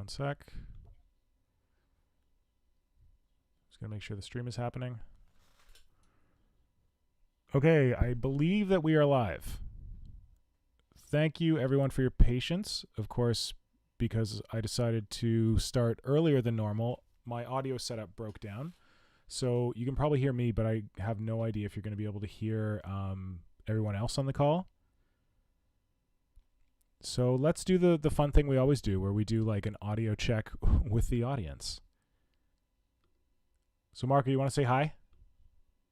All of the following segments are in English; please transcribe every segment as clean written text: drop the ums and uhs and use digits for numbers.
One sec. Just gonna make sure the stream is happening. Okay, I believe that we are live. Thank you everyone for your patience. Of course, because I decided to start earlier than normal, my audio setup broke down. So you can probably hear me, but I have no idea if you're going to be able to hear everyone else on the call. So let's do the fun thing we always do, where we do like an audio check with the audience. So Marco, you want to say hi?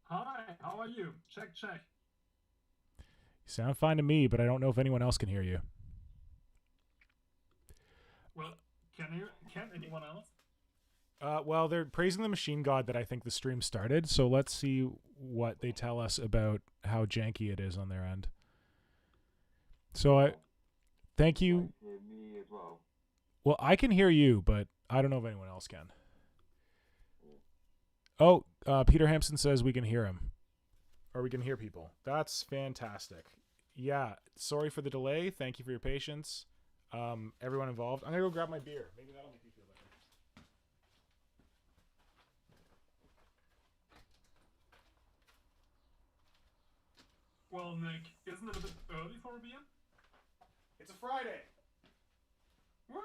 Hi, how are you? Check, check. You sound fine to me, but I don't know if anyone else can hear you. Well, can anyone else? Well, they're praising the machine god that I think the stream started, so let's see what they tell us about how janky it is on their end. So thank you. Hear me as well. Well, I can hear you, but I don't know if anyone else can. Oh, Peter Hampson says we can hear him. Or we can hear people. That's fantastic. Yeah, sorry for the delay. Thank you for your patience. Everyone involved. I'm going to go grab my beer. Maybe that'll make you feel better. Well, Nick, isn't it a bit early for a beer? It's a Friday. Woo!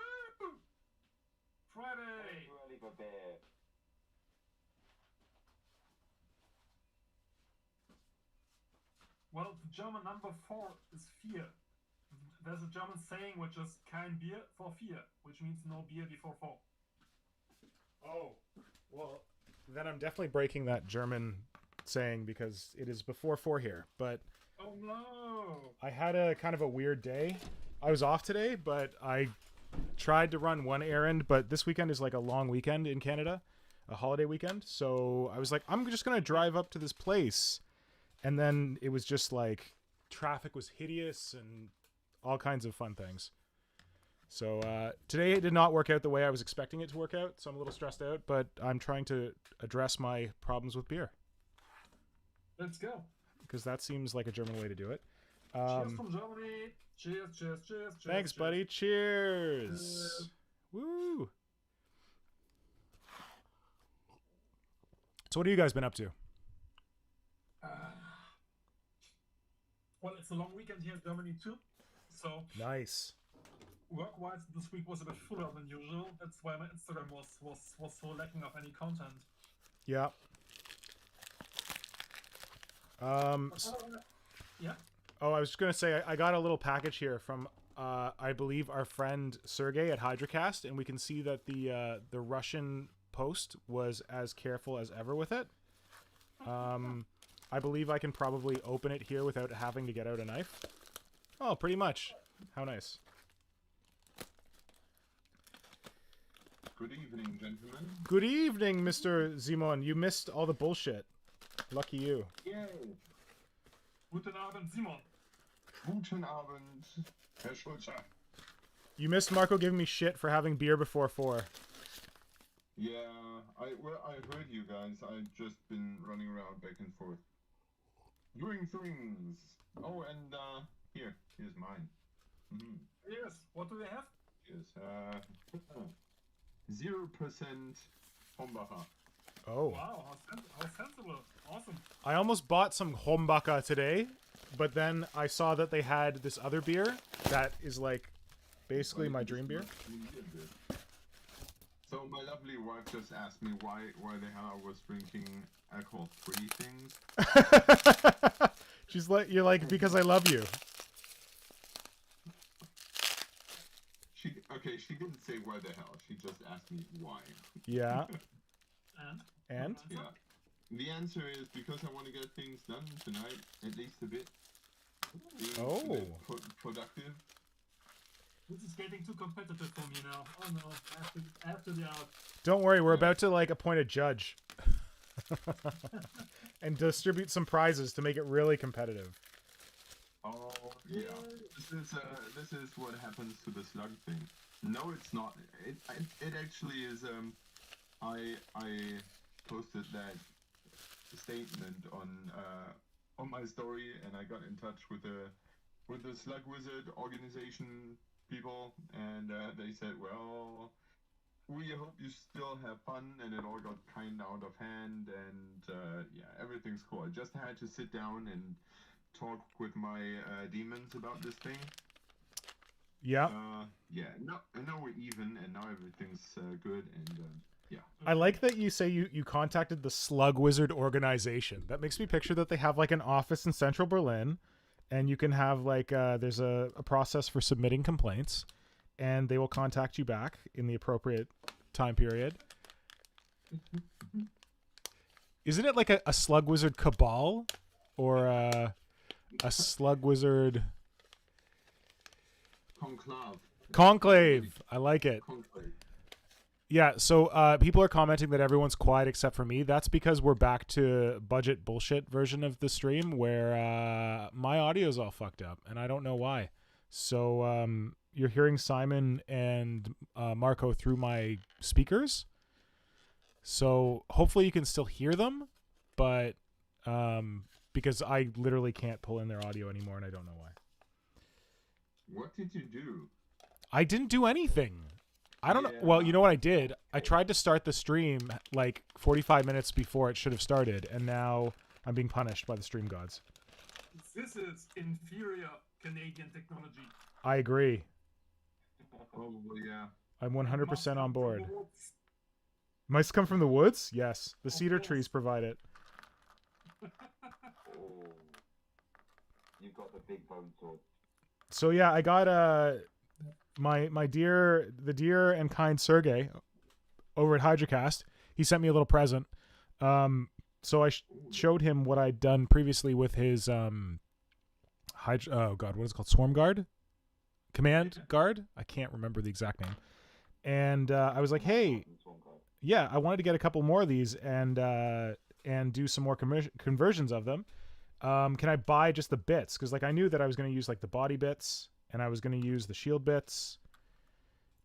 Friday! Early for beer. Well, the German number 4 is fear. There's a German saying which is kein Bier vor vier, which means no beer before 4. Oh, well, then I'm definitely breaking that German saying because it is before 4 here. But oh no! I had a kind of a weird day. I was off today, but I tried to run one errand, but this weekend is like a long weekend in Canada, a holiday weekend. So I was like, I'm just going to drive up to this place. And then it was just like traffic was hideous and all kinds of fun things. So today it did not work out the way I was expecting it to work out. So I'm a little stressed out, but I'm trying to address my problems with beer. Let's go. Because that seems like a German way to do it. Cheers from Germany. Cheers, cheers, cheers, cheers. Thanks, cheers. buddy. Cheers. Woo. So what have you guys been up to? Well, it's a long weekend here in Germany too. So Nice. work-wise, this week was a bit fuller than usual. That's why my Instagram was so lacking of any content. Yeah. Yeah. Oh, I was just gonna say I got a little package here from I believe our friend Sergey at HydraCast, and we can see that the Russian post was as careful as ever with it. I believe I can probably open it here without having to get out a knife. Oh, pretty much. How nice. Good evening, gentlemen. Good evening, Mr. Simon. You missed all the bullshit. Lucky you. Yay. Guten Abend, Simon. Guten Abend, Herr Schulze. You missed Marco giving me shit for having beer before 4. Yeah, I heard you guys. I've just been running around back and forth. Doing things. Oh, and here's mine. Yes. What do they have? Yes, 0% Hombacher. Oh. Wow, how sensible. Awesome. I almost bought some Hombaka today, but then I saw that they had this other beer that is like basically my dream beer. So my lovely wife just asked me why the hell I was drinking alcohol-free things. She's like, you're like, because I love you. She didn't say why the hell. She just asked me why. Yeah. And? Yeah. The answer is because I want to get things done tonight, at least a bit. Being a bit productive. This is getting too competitive for me now. Oh no, I have to be out. Don't worry, we're about to like appoint a judge. And distribute some prizes to make it really competitive. Oh yeah, this is what happens to the slug thing. No, it's not. It actually is. I posted that statement on my story, and I got in touch with the Slug Wizard organization people, and they said, well, we hope you still have fun, and it all got kind out of hand, and yeah, everything's cool. I just had to sit down and talk with my demons about this thing. Yeah. Yeah, now we're even, and now everything's good, and yeah. I like that you say you contacted the Slug Wizard organization. That makes me picture that they have like an office in central Berlin, and you can have like there's a process for submitting complaints, and they will contact you back in the appropriate time period. Isn't it like a Slug Wizard cabal or a Slug Wizard conclave? I like it. Conclave. Yeah, so people are commenting that everyone's quiet except for me. That's because we're back to budget bullshit version of the stream where my audio's all fucked up, and I don't know why. So you're hearing Simon and Marco through my speakers. So hopefully you can still hear them, but because I literally can't pull in their audio anymore, and I don't know why. What did you do? I didn't do anything. I don't know. Well, you know what I did? I tried to start the stream like 45 minutes before it should have started, and now I'm being punished by the stream gods. This is inferior Canadian technology. I agree. Probably, yeah. I'm 100% on board. Mice come from the woods? Yes. The cedar trees provide it. Oh, you've got the big bone sword. So yeah, I got the dear and kind Sergey over at HydraCast. He sent me a little present. So I showed him what I'd done previously with his what is it called? Swarm Guard? Command Guard? I can't remember the exact name. And I was like, hey, yeah, I wanted to get a couple more of these and do some more conversions of them. Can I buy just the bits? Because like I knew that I was going to use like the body bits, and I was going to use the shield bits,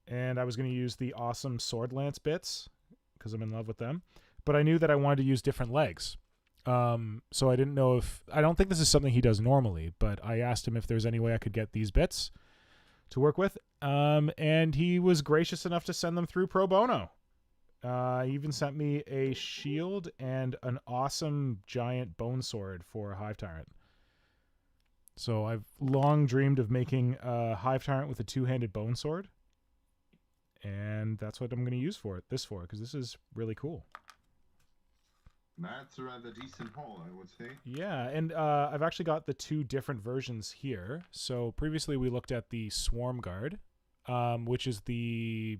and I was going to use the awesome sword lance bits because I'm in love with them. But I knew that I wanted to use different legs. So I didn't know I don't think this is something he does normally, but I asked him if there's any way I could get these bits to work with. And he was gracious enough to send them through pro bono. He even sent me a shield and an awesome giant bone sword for a Hive Tyrant. So I've long dreamed of making a Hive Tyrant with a two-handed bone sword. And that's what I'm going to use this for, because this is really cool. That's a rather decent haul, I would say. Yeah, and I've actually got the two different versions here. So previously we looked at the Swarm Guard, which is the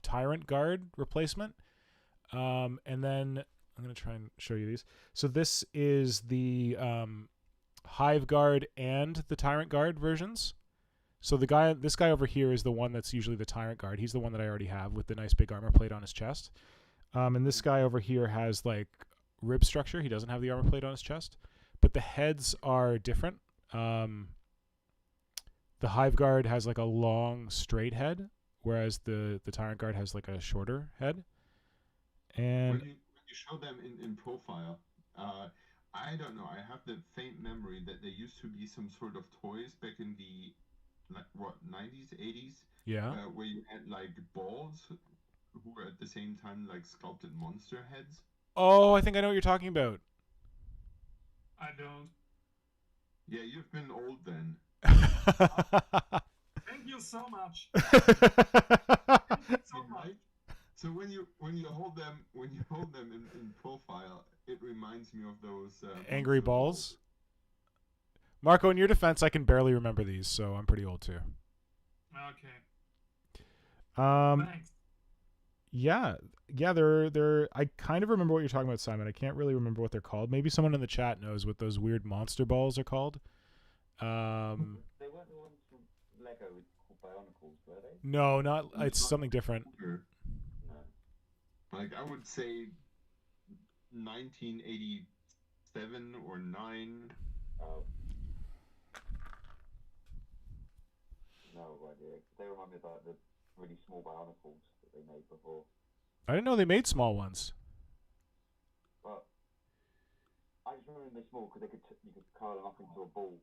Tyrant Guard replacement. And then I'm going to try and show you these. So this is the Hive Guard and the Tyrant Guard versions. So this guy over here is the one that's usually the Tyrant Guard. He's the one that I already have with the nice big armor plate on his chest. And this guy over here has like rib structure. He doesn't have the armor plate on his chest, but the heads are different. The Hive Guard has like a long straight head, whereas the Tyrant Guard has like a shorter head. And when you show them in profile, I don't know, I have the faint memory that there used to be some sort of toys back in the 90s, 80s, yeah, where you had like balls who were at the same time like sculpted monster heads. Oh, I think I know what you're talking about. I don't. Yeah, you've been old then. Thank you so much. So much. So when you hold them in profile, it reminds me of those angry balls. Marco, in your defense, I can barely remember these, so I'm pretty old too. Okay. Thanks. Yeah, they're. I kind of remember what you're talking about, Simon. I can't really remember what they're called. Maybe someone in the chat knows what those weird monster balls are called. They weren't the ones from Lego with Bionicles, were they? No, not. It's something different. No. Like I would say 1987 or 9. No idea. They remind me of like the really small Bionicles that they made before. I didn't know they made small ones. But I just remember them small because you could curl them up into a ball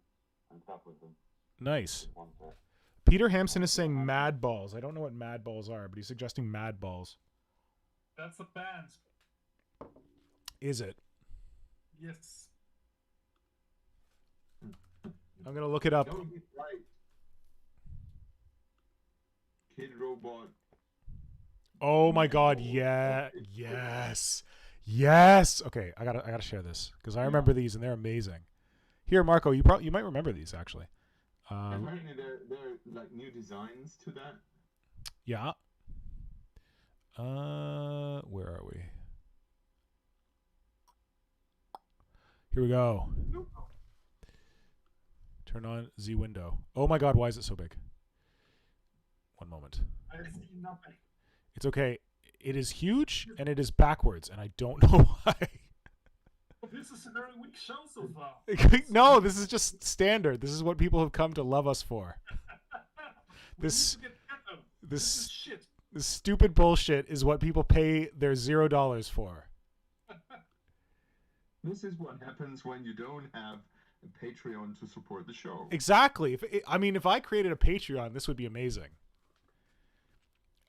and stuff with them. Nice. One set. Peter Hampson is saying Mad Balls. I don't know what Mad Balls are, but he's suggesting Mad Balls. That's a band. Is it? Yes. I'm gonna look it up. No, he's right. Kid Robot. Oh my God! Yeah, yes, yes. Okay, I gotta share this because I remember these and they're amazing. Here, Marco, you might remember these actually. Apparently, there are like new designs to that. Yeah. Where are we? Here we go. Turn on Z window. Oh my God, why is it so big? One moment. I see nothing. It's okay. It is huge and it is backwards, and I don't know why. This is a very weak show so far. No, this is just standard. This is what people have come to love us for. This is shit. This stupid bullshit is what people pay their $0 for. This is what happens when you don't have a Patreon to support the show. Exactly. If I created a Patreon, this would be amazing.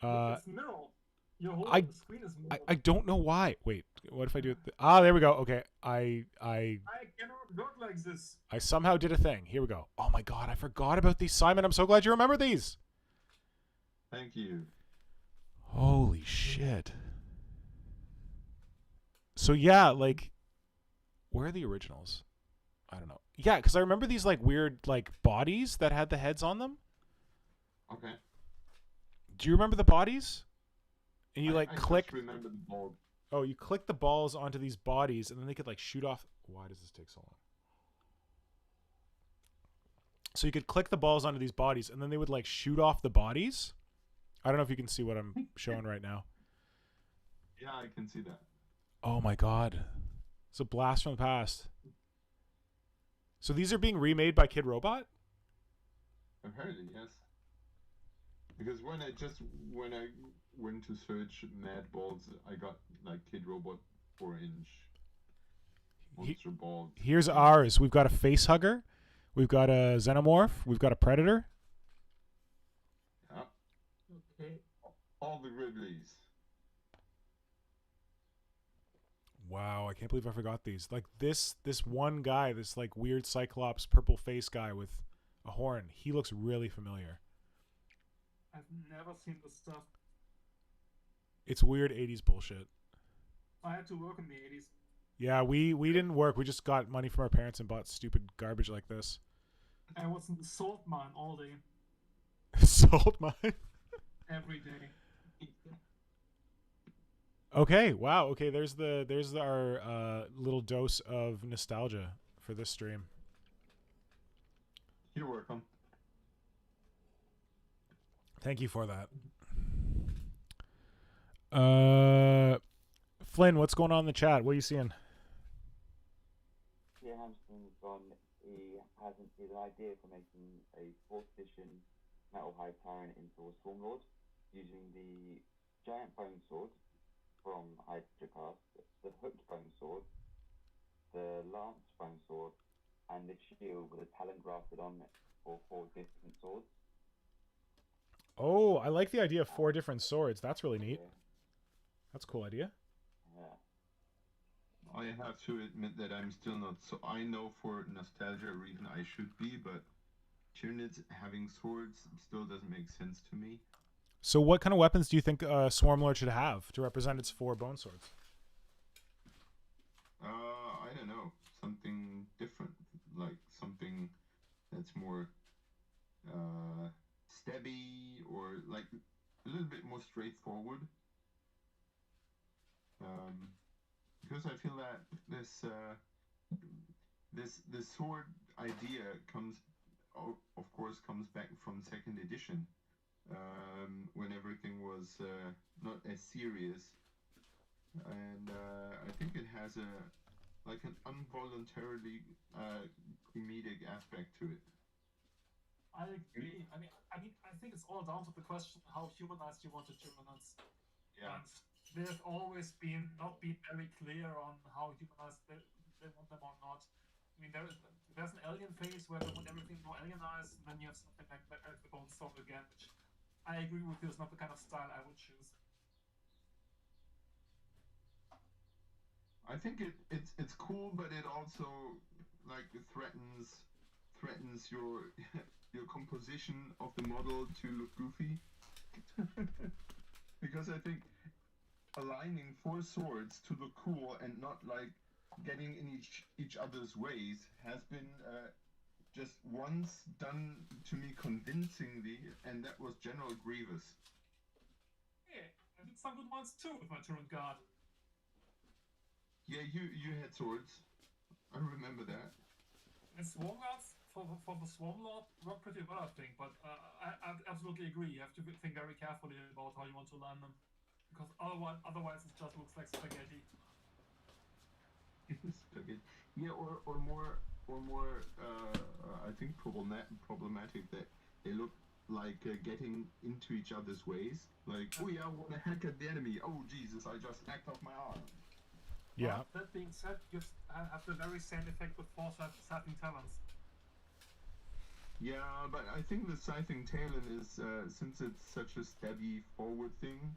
It's mirror. Your whole screen is mirror. I don't know why. Wait, what if I do it? There we go. Okay, I cannot work like this. I somehow did a thing. Here we go. Oh my God, I forgot about these, Simon. I'm so glad you remember these. Thank you. Holy shit. So yeah, like, where are the originals? I don't know. Yeah, because I remember these like weird like bodies that had the heads on them. Okay. Do you remember the bodies? And you I click. just remember the ball. Oh, you click the balls onto these bodies, and then they could like shoot off. Why does this take so long? So you could click the balls onto these bodies, and then they would like shoot off the bodies. I don't know if you can see what I'm showing right now. Yeah, I can see that. Oh my God. It's a blast from the past. So these are being remade by Kid Robot? Apparently, yes. Because when I went to search Mad Balls, I got like Kid Robot 4-inch monster balls. Here's ours. We've got a face hugger. We've got a xenomorph. We've got a predator. Yeah. Okay. All the Ridleys. Wow, I can't believe I forgot these. Like this one guy, this like weird Cyclops purple face guy with a horn. He looks really familiar. I've never seen this stuff. It's weird 80s bullshit. I had to work in the 80s. Yeah, we didn't work. We just got money from our parents and bought stupid garbage like this. I was in the salt mine all day. Salt mine? Every day. Okay, wow. Okay, there's our little dose of nostalgia for this stream. You're welcome. Thank you for that. Flynn, what's going on in the chat? What are you seeing? Peter Hampton's gone. He hasn't. He has an idea for making a 4th edition Metal Hive Tyrant into a Stormlord using the giant bone sword from Hydra cast, the hooked bone sword, the lance bone sword, and the shield with a talon grafted on it for 4 different swords. Oh, I like the idea of 4 different swords. That's really neat. That's a cool idea. Yeah. I have to admit that I'm still not so. I know for nostalgia reason I should be, but Tyranids having swords still doesn't make sense to me. So what kind of weapons do you think Swarmlord should have to represent its 4 bone swords? I don't know. Something different, like something that's more stabby or like a little bit more straightforward. Because I feel that this sword idea comes back from 2nd edition, when everything was not as serious, and I think it has an involuntarily comedic aspect to it. I agree. I think it's all down to the question how humanized you want the Tyranids. Yeah. And they've always not been very clear on how humanized they want them or not. I mean, there's an alien phase where they want everything more alienized, and then you have something like the Bone Storm again, which I agree with you is not the kind of style I would choose. I think it's cool, but it also like threatens your your composition of the model to look goofy. Because I think aligning 4 swords to look cool and not like getting in each other's ways has been just once done to me convincingly, and that was General Grievous. Yeah, I did some good ones too with my Tyrant Guard. Yeah, you had swords. I remember that. And Swarm Guards for the Swarm Lord work pretty well, I think, but I absolutely agree. You have to think very carefully about how you want to land them, because otherwise it just looks like spaghetti. Spaghetti. Yeah, or more I think problematic that they look like getting into each other's ways. Like, oh yeah, I want to hack at the enemy. Oh Jesus, I just hacked off my arm. Yeah. But that being said, you have the very same effect with 4 Scything Talons. Yeah, but I think the Scything Talon is, since it's such a stabby forward thing,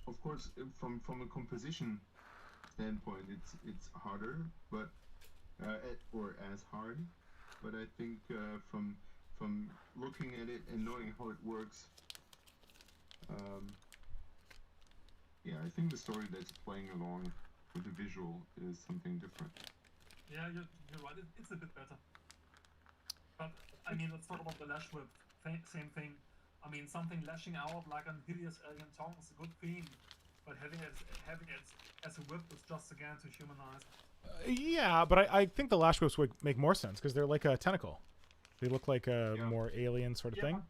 of course, from a composition standpoint, it's harder, but or as hard. But I think from looking at it and knowing how it works, yeah, I think the story that's playing along with the visual is something different. Yeah, you're right. It's a bit better. But I mean, let's talk about the lash whip. Same thing. I mean, something lashing out like an hideous alien tongue is a good theme, but having it as a whip is just again too humanized. Yeah, but I think the lash whips would make more sense because they're like a tentacle. They look like a more alien sort of thing.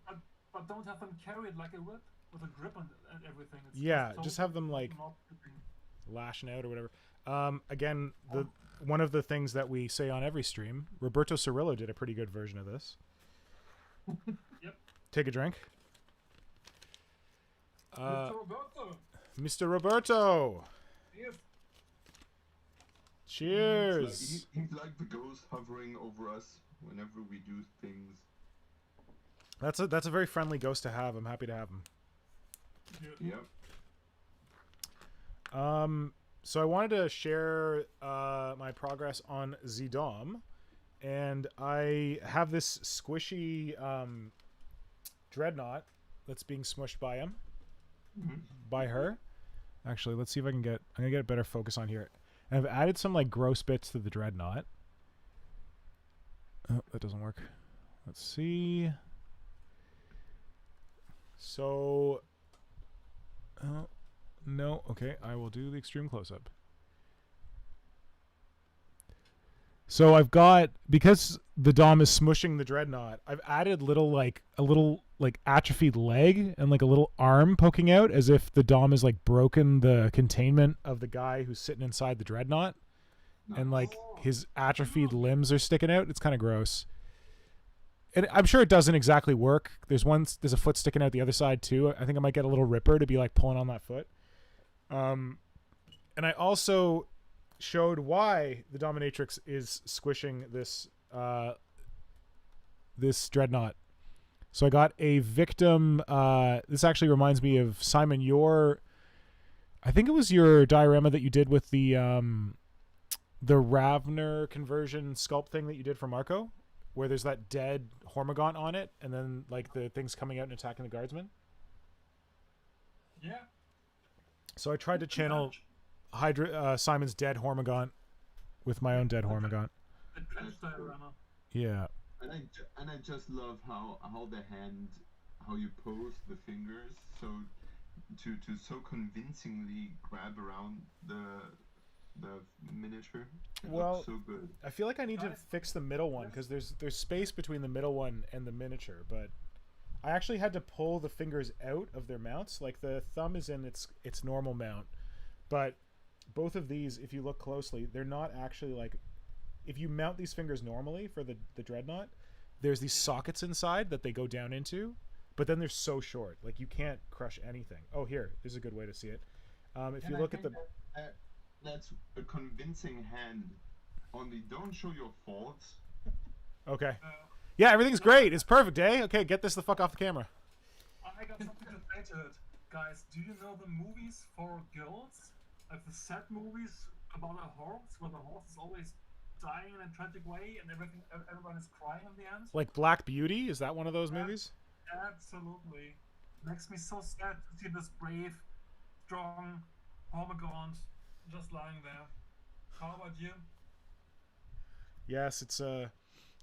But don't have them carried like a whip with a grip and everything. It's Yeah, so just have them like not lashing out or whatever. Again, one of the things that we say on every stream, Roberto Cirillo did a pretty good version of this. Yep. Take a drink. Mr. Roberto. Mr. Roberto. Yes. Cheers. He's like the ghost hovering over us whenever we do things. That's a very friendly ghost to have. I'm happy to have him. Yep. So I wanted to share my progress on Zdom, and I have this squishy dreadnought that's being smushed by him, by her. Actually, let's see if I'm gonna get a better focus on here. And I've added some like gross bits to the dreadnought. Oh, that doesn't work. Let's see. So, no, okay, I will do the extreme close-up. So I've got, because the Dom is smushing the dreadnought, I've added a little atrophied leg and like a little arm poking out as if the Dom is like broken the containment of the guy who's sitting inside the dreadnought. And like his atrophied limbs are sticking out. It's kind of gross. And I'm sure it doesn't exactly work. There's a foot sticking out the other side too. I think I might get a little ripper to be like pulling on that foot. And I also showed why the dominatrix is squishing this this dreadnought. So I got a victim. This actually reminds me of Simon, I think it was your diorama that you did with the Ravner conversion sculpt thing that you did for Marco, where there's that dead Hormigaunt on it, and then like the things coming out and attacking the guardsmen. Yeah. So I tried to channel Simon's dead Hormigaunt with my own dead Hormigaunt. The trench diorama. Yeah. And I just love how how you pose the fingers so so convincingly grab around the miniature. It looks so good. I feel like I need to fix the middle one because there's space between the middle one and the miniature, but I actually had to pull the fingers out of their mounts. Like the thumb is in its normal mount, but both of these, if you look closely, they're not actually like, if you mount these fingers normally for the dreadnought, there's these sockets inside that they go down into, but then they're so short, like you can't crush anything. Oh, here's a good way to see it. If you look at the that's a convincing hand. Only don't show your faults. Okay. Uh, Yeah, everything's great. It's perfect, eh? Okay, get this the fuck off the camera. I got something to say to it. Guys, do you know the movies for girls? Like the sad movies about a horse, where the horse is always dying in a tragic way and everyone is crying in the end? Like Black Beauty? Is that one of those movies? Absolutely. Makes me so sad to see this brave, strong Hormigaunt just lying there. How about you? Yes, it's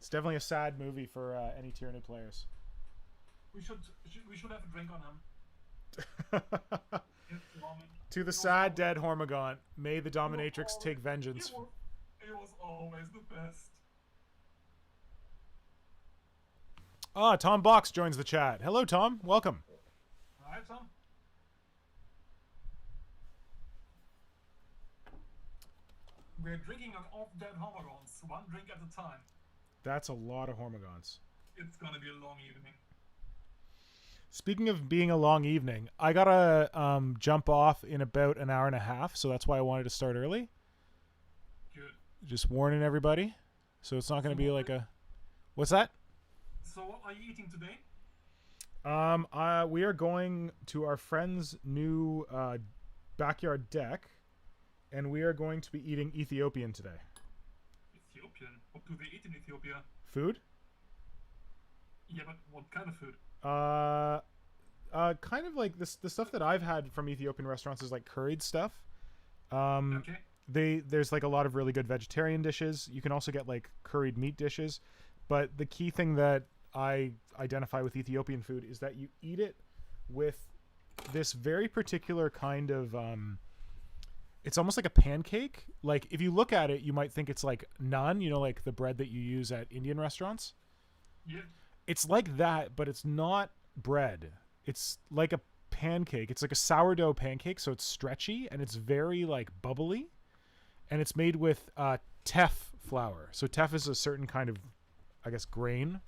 definitely a sad movie for any Tyranid players. We should have a drink on him. To the sad dead Hormigaunt, may the dominatrix take vengeance. He was always the best. Ah, Tom Box joins the chat. Hello, Tom. Welcome. Alright, Tom. We're drinking an off-dead Hormigons, one drink at a time. That's a lot of Hormigons. It's gonna be a long evening. Speaking of being a long evening, I gotta jump off in about an hour and a half, so that's why I wanted to start early. Good. Just warning everybody. So it's not gonna be like a... What's that? So what are you eating today? We are going to our friend's new backyard deck, and we are going to be eating Ethiopian today. Ethiopian? What do they eat in Ethiopia? Food? Yeah, but what kind of food? Kind of like this. The stuff that I've had from Ethiopian restaurants is like curried stuff. Okay. There's like a lot of really good vegetarian dishes. You can also get like curried meat dishes, but the key thing that I identify with Ethiopian food is that you eat it with this very particular kind of it's almost like a pancake. Like if you look at it, you might think it's like naan, you know, like the bread that you use at Indian restaurants. Yeah. It's like that, but it's not bread. It's like a pancake. It's like a sourdough pancake, so it's stretchy and it's very like bubbly, and it's made with teff flour. So teff is a certain kind of, I guess, grain.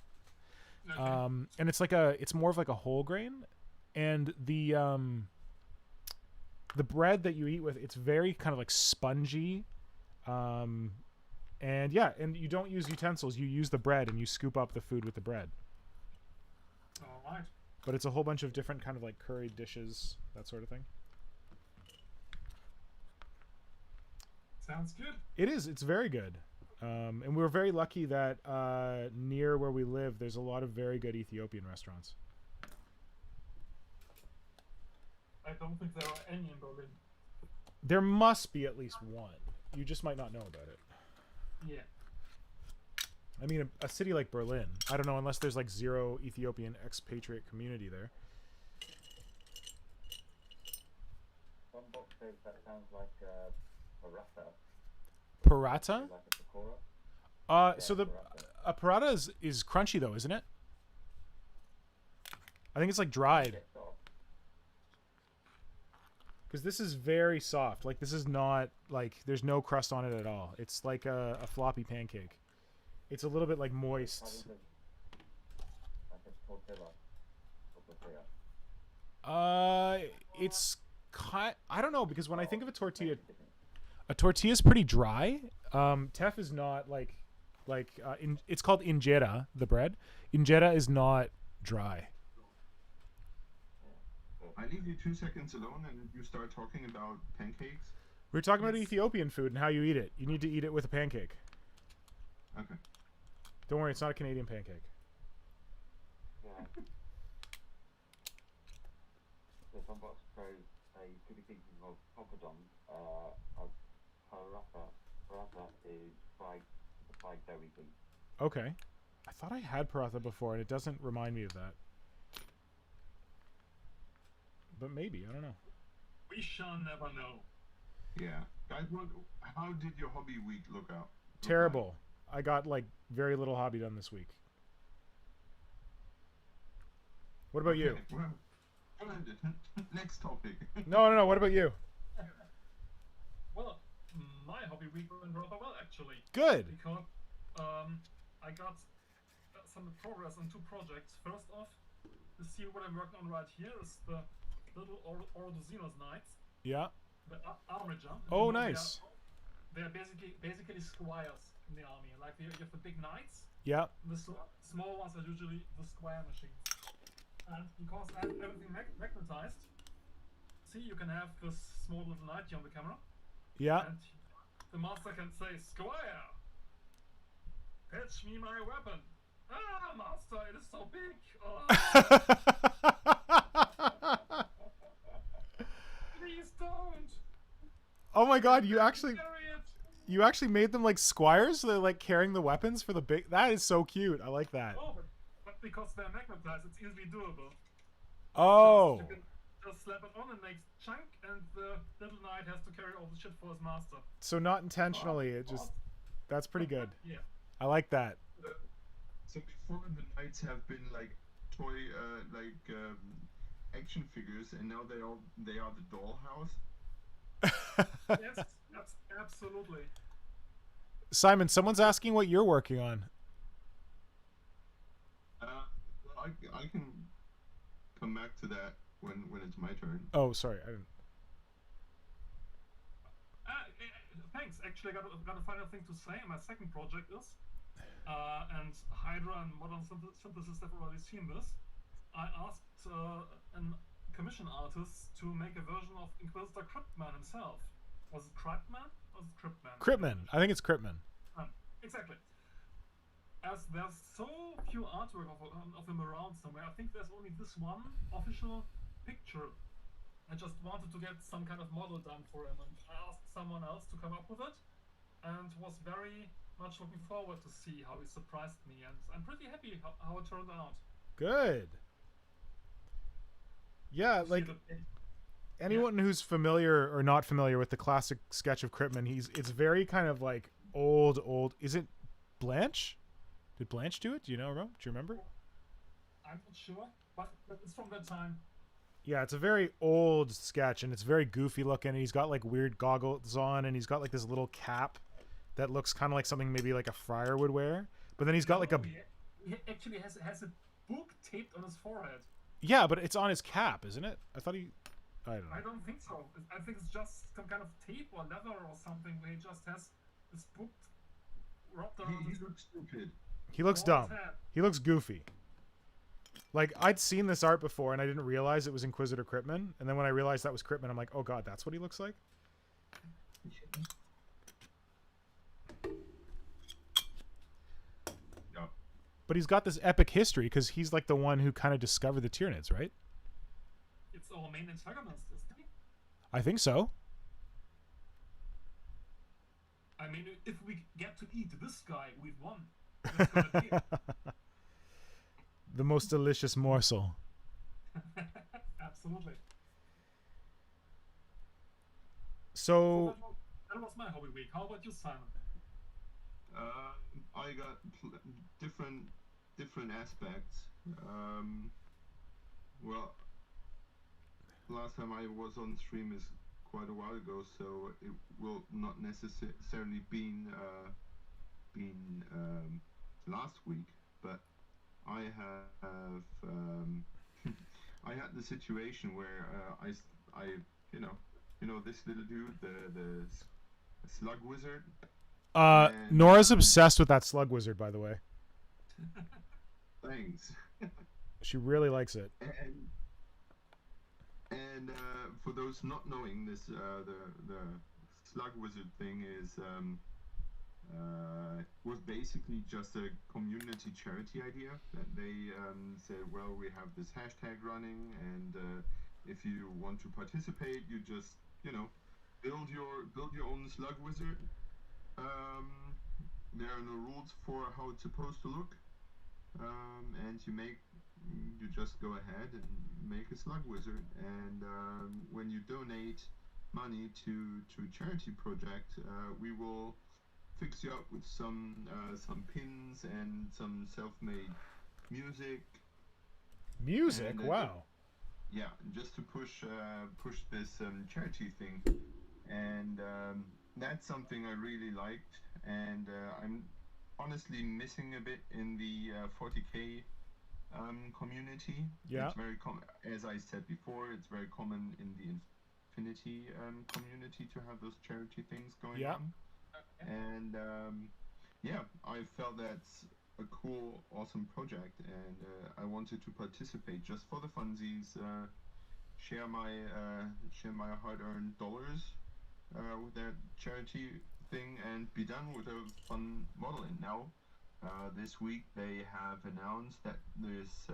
Okay. And it's more of like a whole grain, and the bread that you eat with, it's very kind of like spongy, and yeah, and you don't use utensils. You use the bread and you scoop up the food with the bread. All right. But it's a whole bunch of different kind of like curried dishes, that sort of thing. Sounds good. It is. It's very good. And we're very lucky that near where we live, there's a lot of very good Ethiopian restaurants. I don't think there are any in Berlin. There must be at least one. You just might not know about it. Yeah. I mean, a city like Berlin, I don't know, unless there's like zero Ethiopian expatriate community there. One box says that sounds like paratha. Paratha? Like a pakora. So the paratha. a paratha is crunchy though, isn't it? I think it's like dried. Gets off. Because this is very soft. Like this is not like there's no crust on it at all. It's like a floppy pancake. It's a little bit like moist. Like a tortilla. Or tortilla. It's I don't know, because when I think of a tortilla is pretty dry. Teff is not it's called injera, the bread. Injera is not dry. I leave you 2 seconds alone and you start talking about pancakes. We're talking about Ethiopian food and how you eat it. You need to eat it with a pancake. Okay. Don't worry, it's not a Canadian pancake. Yeah. So some box throws a could be thinking of poppadom. Paratha is fried berry beef. Okay. I thought I had paratha before, and it doesn't remind me of that. But maybe, I don't know. We shall never know. Yeah. Guys, how did your hobby week look out? Terrible. I got like very little hobby done this week. What about you? Okay, well, next topic. No. What about you? Well, my hobby week went rather well actually. Good. Because I got some progress on 2 projects. First off, you see what I'm working on right here is the little Ordozinos Knights. Yeah. the armager. Oh, You know, nice. They are basically squires in the army. Like you have the big knights. Yeah. The small ones are usually the squire machines. And because I have everything magnetized, see, you can have this small little knight here on the camera. Yeah. And the master can say, Squire, fetch me my weapon. Ah, master, it is so big. Please don't. Oh my god, Carry it. you actually made them like squires, so they're like carrying the weapons for the big. That is so cute. I like that. Oh, but because they're magnetized, it's easily doable. Oh. You can just slap it on and make chunk, and the little knight has to carry all the shit for his master. So not intentionally, it just that's pretty good. Yeah. I like that. So before the knights have been like toy, action figures, and now they are the dollhouse. Yes, that's absolutely. Simon, someone's asking what you're working on. I can come back to that when it's my turn. Oh, sorry, I didn't. Thanks. Actually, I got a final thing to say. My second project is, and Hydra and Modern Synthesis have already seen this. I asked a commission artist to make a version of Inquisitor Cryptman himself. Was it Cryptman? Or was it Cryptman? Cryptman. I think it's Cryptman. Exactly. As there's so few artwork of him around somewhere, I think there's only this one official picture. I just wanted to get some kind of model done for him, and I asked someone else to come up with it, and was very much looking forward to see how he surprised me, and I'm pretty happy how it turned out. Good. Yeah, like anyone who's familiar or not familiar with the classic sketch of Cryptman, it's very kind of like old. Is it Blanche? Did Blanche do it? Do you know, Ro? Do you remember? I'm not sure, but it's from that time. Yeah, it's a very old sketch, and it's very goofy looking. And he's got like weird goggles on, and he's got like this little cap that looks kind of like something maybe like a friar would wear. But then he's got like a... He actually has a book taped on his forehead. Yeah, but it's on his cap, isn't it? I thought he... I don't know. I don't think so. I think it's just some kind of tape or leather or something where he just has this book wrapped around He his... looks stupid. He looks dumb. He looks goofy. Like, I'd seen this art before, and I didn't realize it was Inquisitor Cryptman. And then when I realized that was Cryptman, I'm like, oh god, that's what he looks like? Yeah. But he's got this epic history, because he's like the one who kind of discovered the Tyranids, right? It's our main antagonist, isn't he? I think so. I mean, if we get to eat this guy, we've won. That's gonna be it. The most delicious morsel. Absolutely. So that was my hobby week. How about you, Simon? I got different aspects. Well, last time I was on stream is quite a while ago, so it will not necessarily been last week, but I have I had the situation where I you know this little dude, the slug wizard. Nora's obsessed with that slug wizard, by the way. Thanks. She really likes it. And for those not knowing this, the slug wizard thing is was basically just a community charity idea that they said, well, we have this hashtag running, and if you want to participate, you just build your own slug wizard. There are no rules for how it's supposed to look, and you just go ahead and make a slug wizard, and when you donate money to a charity project, we will fix you up with some pins and some self-made music. Music, and, wow. Yeah, just to push this charity thing, and that's something I really liked, and I'm honestly missing a bit in the 40k community. Yeah. It's very common, as I said before. It's very common in the Affinity community to have those charity things going Yeah. on. Okay. And yeah, I felt that's a cool, awesome project, and I wanted to participate just for the funsies, share my hard-earned dollars with that charity thing, and be done with a fun modeling. Now, this week they have announced that this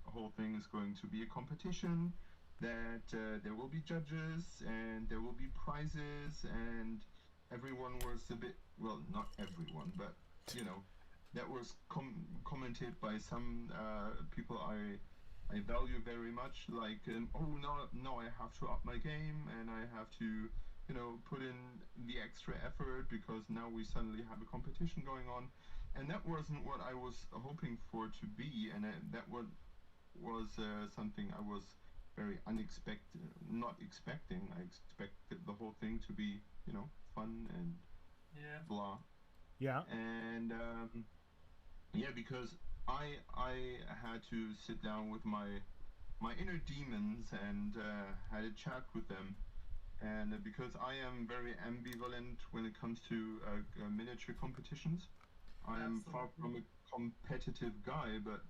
whole thing is going to be a competition, that there will be judges and there will be prizes, and everyone was a bit, well, not everyone, but you know, that was commented by some people I value very much, like, oh no, I have to up my game and I have to, you know, put in the extra effort because now we suddenly have a competition going on, and that wasn't what I was hoping for to be, and that was something I was very unexpected, not expecting. I expected the whole thing to be, you know, fun and Yeah. blah. Yeah. And yeah, because I had to sit down with my inner demons and had a chat with them. And because I am very ambivalent when it comes to miniature competitions, I am far from a competitive guy, but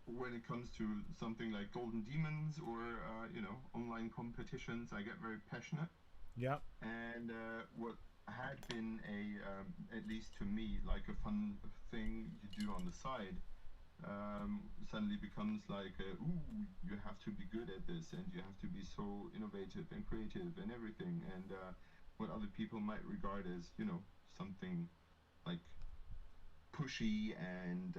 when it comes to something like Golden Demons or you know, online competitions, I get very passionate. Yeah. And what had been at least to me, like a fun thing you do on the side, suddenly becomes like, ooh, you have to be good at this, and you have to be so innovative and creative and everything. And what other people might regard as, you know, something like pushy and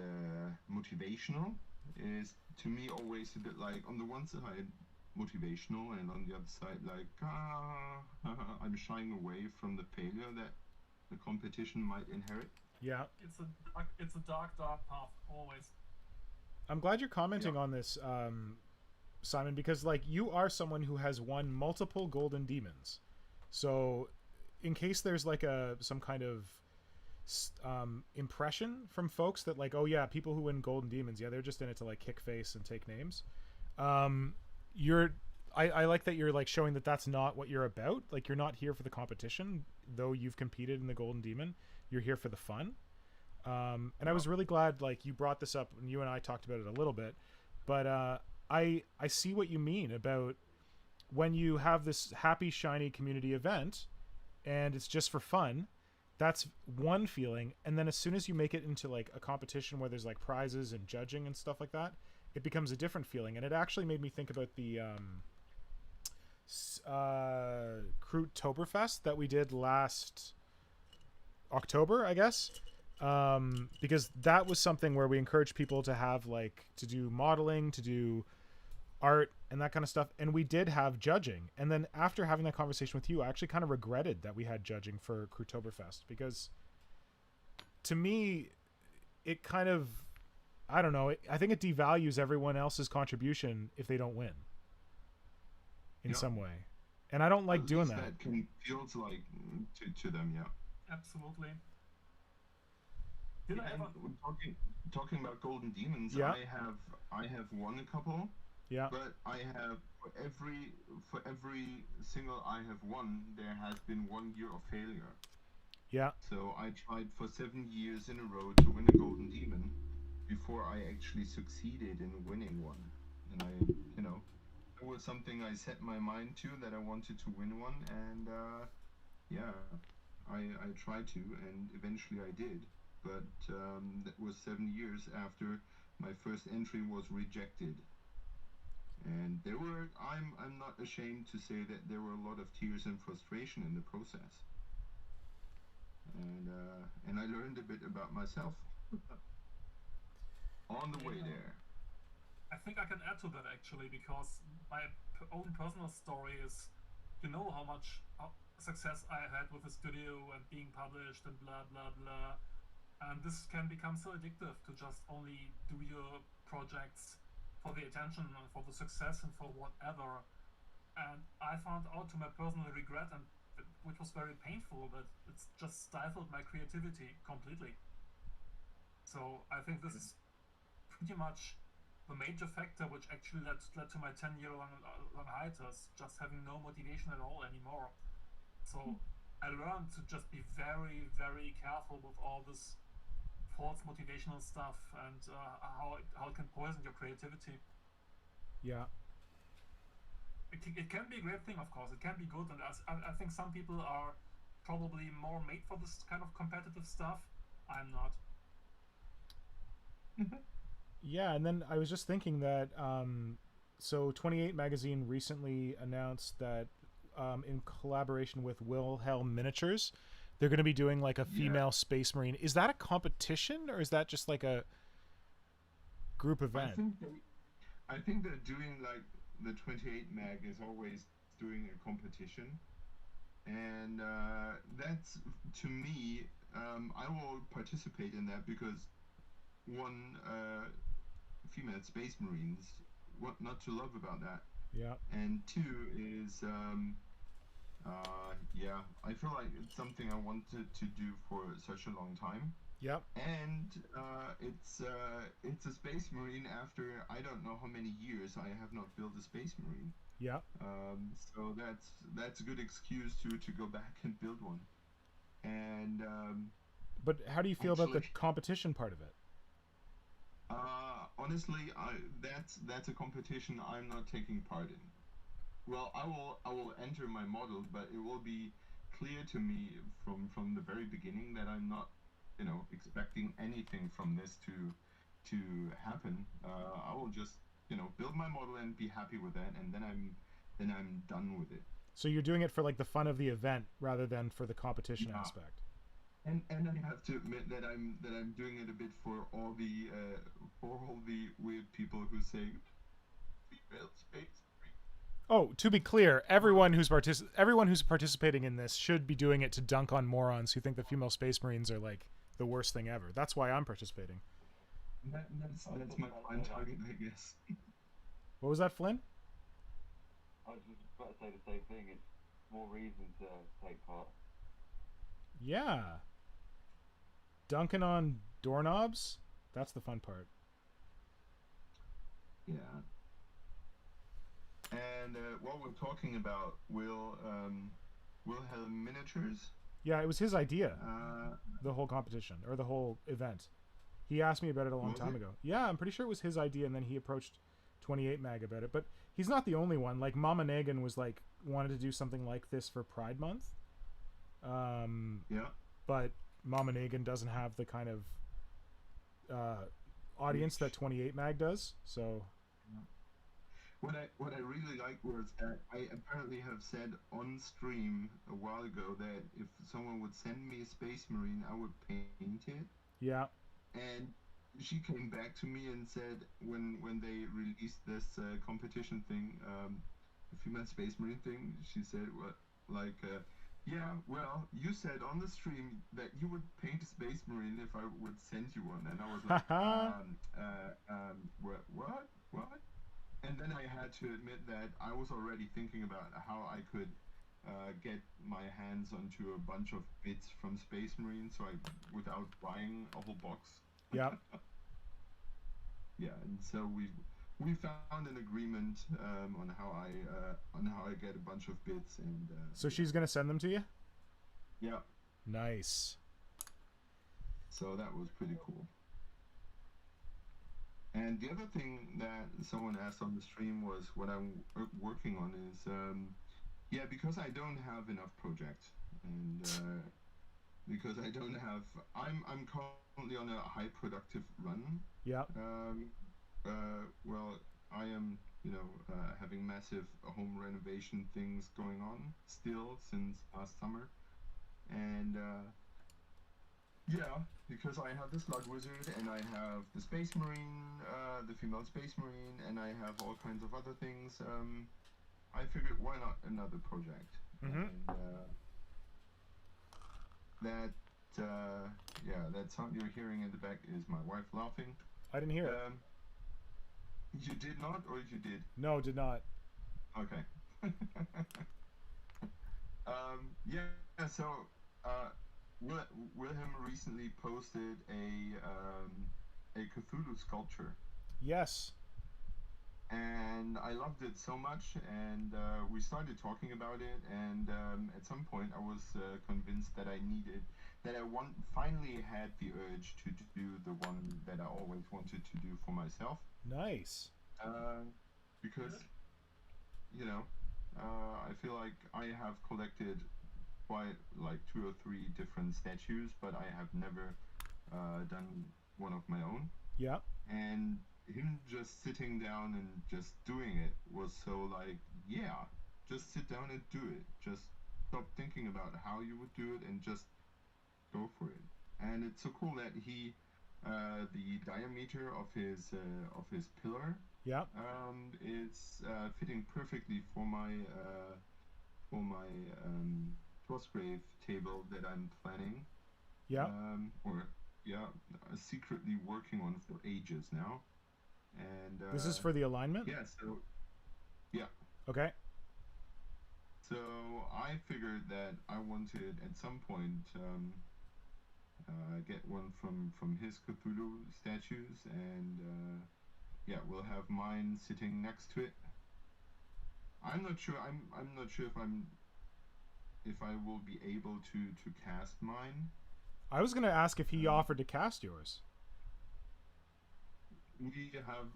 motivational is to me always a bit like, on the one side motivational, and on the other side like, I'm shying away from the failure that the competition might inherit. Yeah. It's a dark path always. I'm glad you're commenting on this, Simon, because like you are someone who has won multiple Golden Demons. So in case there's like some kind of impression from folks that like, oh yeah, people who win Golden Demons, yeah, they're just in it to like kick face and take names. I like that you're like showing that that's not what you're about. Like, you're not here for the competition, though you've competed in the Golden Demon. You're here for the fun. And I was really glad like you brought this up, and you and I talked about it a little bit. But I see what you mean about when you have this happy, shiny community event and it's just for fun. That's one feeling, and then as soon as you make it into like a competition where there's like prizes and judging and stuff like that, it becomes a different feeling. And it actually made me think about the Kroottoberfest that we did last October, I guess, because that was something where we encouraged people to have like to do modeling, to do art and that kind of stuff, and we did have judging. And then after having that conversation with you, I actually kind of regretted that we had judging for Kroottoberfest, because to me it kind of, I don't know, I think it devalues everyone else's contribution if they don't win in some way, and I don't like doing that. That can feels like to them, yeah. Absolutely. Talking about Golden Demons, yeah. I have won a couple. Yeah. But I have, for every single I have won, there has been 1 year of failure. Yeah. So I tried for 7 years in a row to win a Golden Demon before I actually succeeded in winning one. And I, you know, it was something I set my mind to, that I wanted to win one, and yeah, I tried to, and eventually I did. But that was 7 years after my first entry was rejected. And there were, I'm not ashamed to say that there were a lot of tears and frustration in the process. And I learned a bit about myself on the way there. I think I can add to that actually, because my own personal story is, you know, how much success I had with the studio and being published and blah blah blah. And this can become so addictive to just only do your projects for the attention and for the success and for whatever. And I found out, to my personal regret, and which was very painful, that it's just stifled my creativity completely. So I think this is pretty much the major factor which actually led to my 10-year-long hiatus, just having no motivation at all anymore. So I learned to just be very, very careful with all this false motivational stuff and how it can poison your creativity. Yeah. It can be a great thing, of course. It can be good, and I think some people are probably more made for this kind of competitive stuff. I'm not. Yeah, and then I was just thinking that so 28 Magazine recently announced that in collaboration with Wilhelm Miniatures, they're going to be doing like a female Space Marine. Is that a competition or is that just like a group event? I think they're doing like the 28 Mag is always doing a competition, and that's, to me, I will participate in that because one, female Space Marines, what not to love about that? Yeah. And two is, yeah, I feel like it's something I wanted to do for such a long time. Yep. And it's a Space Marine after I don't know how many years I have not built a Space Marine. Yeah. So that's a good excuse to go back and build one. And but how do you feel about the competition part of it? Honestly, that's a competition I'm not taking part in. Well, I will enter my model, but it will be clear to me from the very beginning that I'm not, expecting anything from this to happen. I will just, build my model and be happy with that, and then I'm done with it. So you're doing it for like the fun of the event rather than for the competition aspect. And I have to admit that I'm doing it a bit for all the weird people who say female space. Oh, to be clear, everyone who's participating in this should be doing it to dunk on morons who think the female Space Marines are like the worst thing ever. That's why I'm participating. That's my prime target, I guess. What was that, Flynn? I was just about to say the same thing. It's more reason to take part. Yeah. Dunking on doorknobs? That's the fun part. Yeah. And what we're talking about, Wilhelm Miniatures. Yeah, it was his idea. The whole competition or the whole event. He asked me about it a long time ago. Yeah, I'm pretty sure it was his idea, and then he approached 28 Mag about it. But he's not the only one. Like Mama Nagan was like wanted to do something like this for Pride Month. Yeah. But Mama Nagan doesn't have the kind of audience that 28 Mag does. So. What I really liked was that I apparently have said on stream a while ago that if someone would send me a Space Marine, I would paint it. Yeah. And she came back to me and said when they released this competition thing, the female Space Marine thing, she said yeah, well, you said on the stream that you would paint a Space Marine if I would send you one, and I was like, what? And then I had to admit that I was already thinking about how I could get my hands onto a bunch of bits from Space Marine, without buying a whole box. Yeah. Yeah, and so we found an agreement on how I get a bunch of bits, and so she's gonna send them to you. Yeah. Nice. So that was pretty cool. And the other thing that someone asked on the stream was what I'm working on is, because I don't have enough projects, and because I don't have, I'm currently on a high productive run. Yeah. Well, I am, having massive home renovation things going on still since last summer, and yeah, because I have the Slug Wizard, and I have the Space Marine, the female Space Marine, and I have all kinds of other things. I figured, why not another project? Mm-hmm. And that sound you're hearing in the back is my wife laughing. I didn't hear it. You did not, or you did? No, did not. Okay. So Wilhelm recently posted a Cthulhu sculpture. Yes. and I loved it so much, and we started talking about it, and at some point I was convinced that finally had the urge to do the one that I always wanted to do for myself. Nice. Because, you know, I feel like I have collected quite like 2 or 3 different statues, but I have never done one of my own. Yeah. And him just sitting down and just doing it was so like, yeah, just sit down and do it. Just stop thinking about how you would do it and just go for it. And it's so cool that he, the diameter of his pillar, Yeah. is fitting perfectly for my Frostgrave table that I'm planning. Yeah. Secretly working on for ages now. And This is for the alignment? yeah, so yeah. Okay. So I figured that I wanted at some point get one from his Cthulhu statues, and yeah, we'll have mine sitting next to it. I'm not sure. I'm not sure if I will be able to cast mine. I was going to ask if he offered to cast yours. We have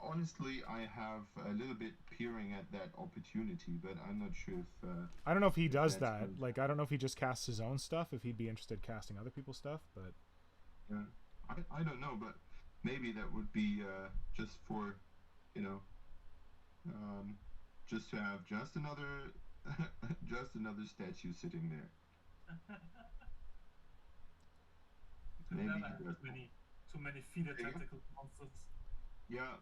honestly, I have a little bit peering at that opportunity, but I'm not sure if I don't know if he does that's that. good. Like, I don't know if he just casts his own stuff, if he'd be interested casting other people's stuff, but Yeah, I don't know, but maybe that would be just for, you know, just to have just another just another statue sitting there. Could Maybe never have too many feeder Yeah. tentacle monsters. yeah.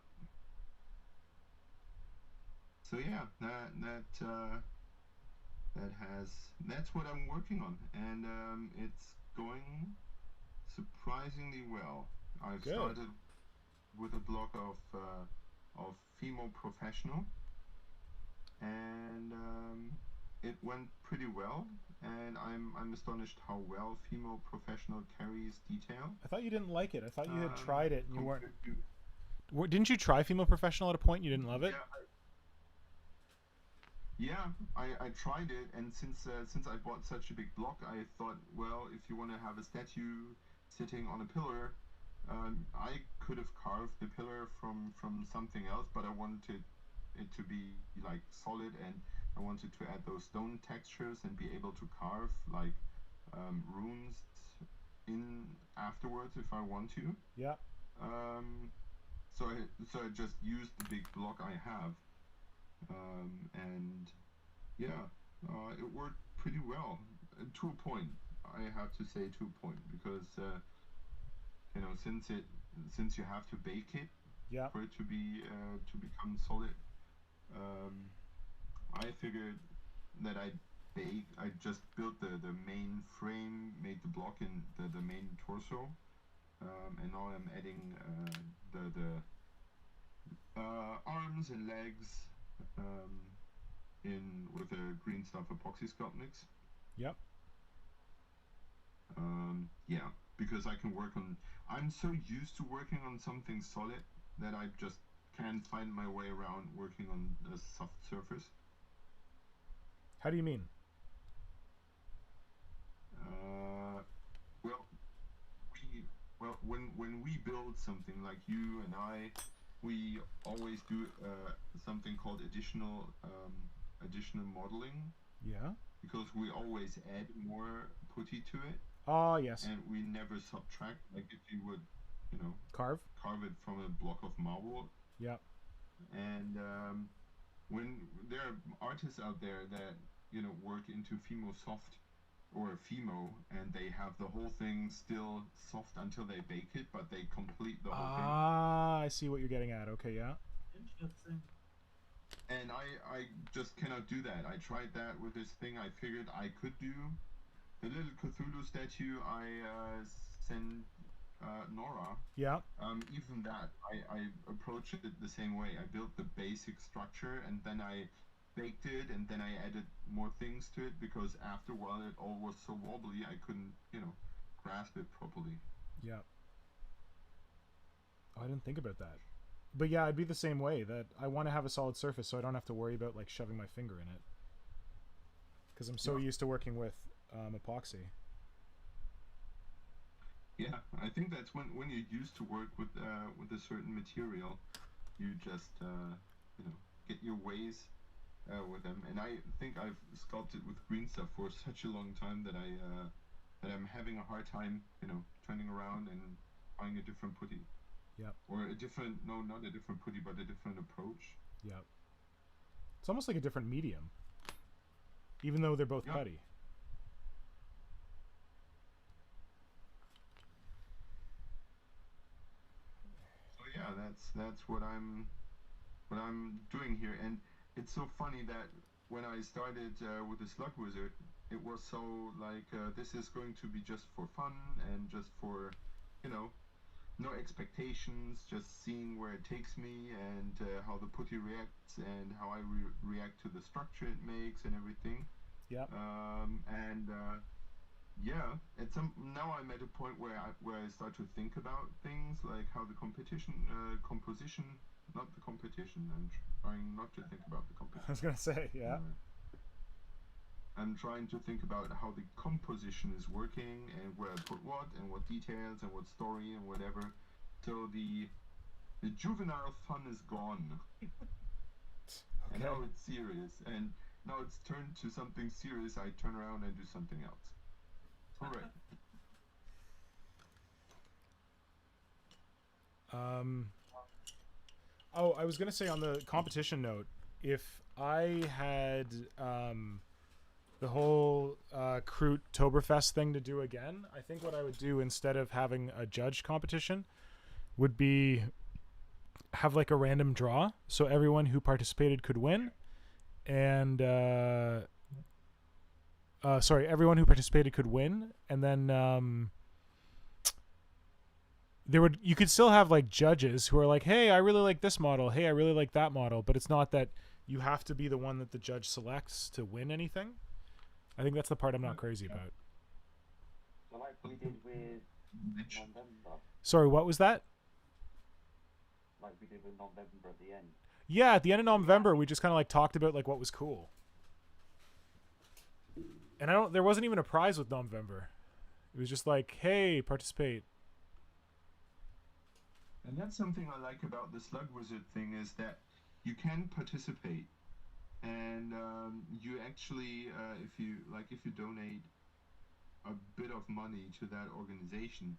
So yeah, that's what I'm working on, and it's going surprisingly well. I've Good. started with a block of female professional, and it went pretty well. And I'm astonished how well female professional carries detail. I thought you didn't like it. I thought you had tried it and you weren't... compared to- Didn't you try Female Professional at a point? You didn't love it? Yeah, I tried it, and since I bought such a big block, I thought, well, if you want to have a statue sitting on a pillar, I could have carved the pillar from something else, but I wanted it to be like solid, and I wanted to add those stone textures and be able to carve like runes in afterwards if I want to. Yeah. So I just used the big block I have, and yeah, it worked pretty well to a point. I have to say to a point, because you know, since you have to bake it Yeah. for it to be to become solid, I figured that I just built the main frame, made the block in the main torso, and now I'm adding the arms and legs in with a green stuff epoxy sculpt mix. Yep. Yeah, because I can work on. I'm so used to working on something solid that I just can't find my way around working on a soft surface. How do you mean? When we build something, like you and I, we always do something called additional modeling, Yeah. because we always add more putty to it, Oh, yes. and we never subtract. Like if you would, you know, Carve? carve it from a block of marble. Yeah. And when there are artists out there that, you know, work into Fimo soft or Fimo, and they have the whole thing still soft until they bake it, but they complete the whole thing. Ah, I see what you're getting at. Okay, yeah. Interesting. And I just cannot do that. I tried that with this thing. I figured I could do the little Cthulhu statue I sent Nora. Yeah. Even that, I approached it the same way. I built the basic structure, and then I baked it, and then I added more things to it, because after a while it all was so wobbly I couldn't, you know, grasp it properly. Yeah. Oh, I didn't think about that. But yeah, I'd be the same way. That I want to have a solid surface, so I don't have to worry about like shoving my finger in it. Because I'm so used to working with epoxy. Yeah, I think that's when you're used to work with a certain material, you just you know, get your ways with them. And I think I've sculpted with green stuff for such a long time that I'm having a hard time, you know, turning around and finding a different putty. Yep. Or a different, no, not a different putty, but a different approach. Yep. It's almost like a different medium, even though they're both putty. So yeah, that's what I'm doing here, and it's so funny that when I started with the Slug Wizard, it was so like this is going to be just for fun and just for, you know, no expectations, just seeing where it takes me and how the putty reacts and how I react to the structure it makes and everything. Yep. Yeah, now I'm at a point where I start to think about things like how the composition, not the competition. I'm trying not to think about the competition. I was gonna say, yeah. I'm trying to think about how the composition is working and where I put what and what details and what story and whatever. So the juvenile fun is gone. Okay. And now it's serious. And now it's turned to something serious. I turn around and do something else. All right. Oh, I was gonna say on the competition note, if I had the whole Kroot Toberfest thing to do again, I think what I would do instead of having a judge competition would be have like a random draw, so everyone who participated could win, and everyone who participated could win, and then you could still have like judges who are like, hey, I really like this model, hey, I really like that model, but it's not that you have to be the one that the judge selects to win anything. I think that's the part I'm not crazy about. So like we did with November. Sorry, what was that? Like we did with November at the end. Yeah, at the end of November, we just kind of like talked about like what was cool. And there wasn't even a prize with November. It was just like, hey, participate. And that's something I like about the Slug Wizard thing, is that you can participate, and you actually, if you donate a bit of money to that organization,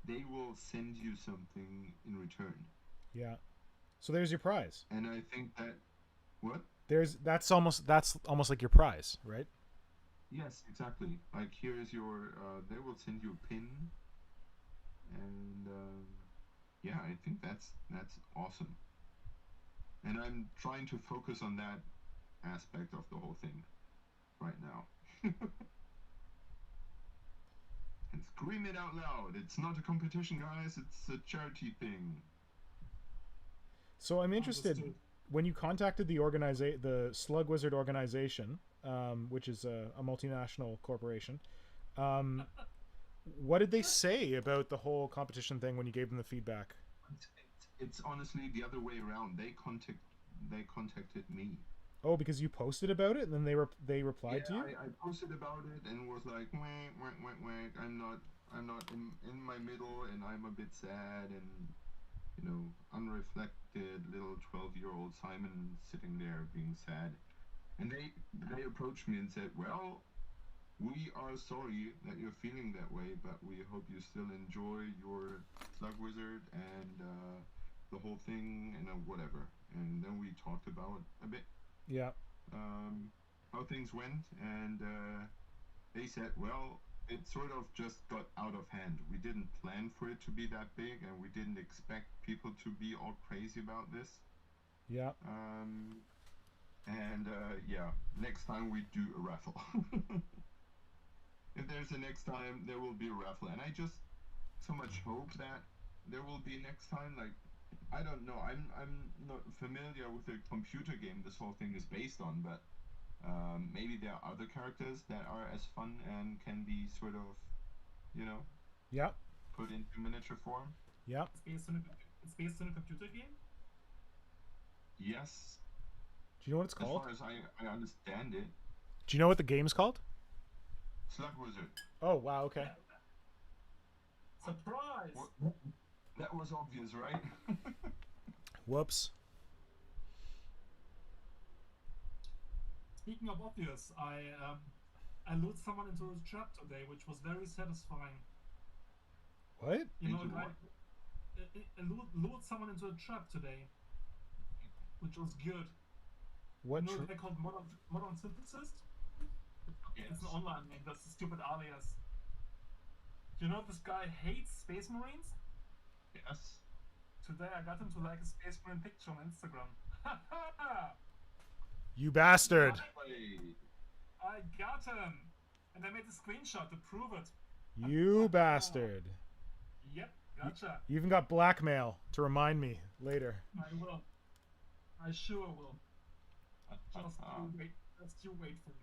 they will send you something in return. Yeah. So there's your prize. And I think that what? That's almost like your prize, right? Yes, exactly. Like here's your. They will send you a pin, and yeah, I think that's awesome. And I'm trying to focus on that aspect of the whole thing right now. And scream it out loud. It's not a competition, guys. It's a charity thing. So I'm interested. When you contacted the Slug Wizard organization, which is a multinational corporation, what did they say about the whole competition thing when you gave them the feedback? It's honestly the other way around. They contacted me. Oh, because you posted about it and then they replied to you? I posted about it and was like, whack. I'm not in my middle, and I'm a bit sad, and you know, unreflected little 12-year-old Simon sitting there being sad. And they approached me and said, well, we are sorry that you're feeling that way, but we hope you still enjoy your Slug Wizard and the whole thing and whatever. And then we talked about a bit. Yeah. How things went, and they said, well, it sort of just got out of hand. We didn't plan for it to be that big, and we didn't expect people to be all crazy about this. Yeah. Yeah, next time we do a raffle. If there's a next time, there will be a raffle, and I just so much hope that there will be next time. Like, I don't know, I'm not familiar with the computer game this whole thing is based on, but maybe there are other characters that are as fun and can be sort of, you know, yeah, put into miniature form. Yeah. It's based on a computer game? Yes. Do you know what it's As called? far as I understand it. Do you know what the game's called? Slug Wizard. Oh, wow, okay. Surprise! What? That was obvious, right? Whoops. Speaking of obvious, I lured someone into a trap today, which was very satisfying. What? You know, Into like, I lured someone into a trap today, which was good. What? You know, they're called modern synthesis. Yes. It's an online name. That's a stupid alias. You know, this guy hates Space Marines. Yes. Today I got him to like a Space Marine picture on Instagram. You bastard. Wait. I got him, and I made a screenshot to prove it. You bastard. Yep, gotcha. You even got blackmail to remind me later. I will. I sure will. Just you wait for it.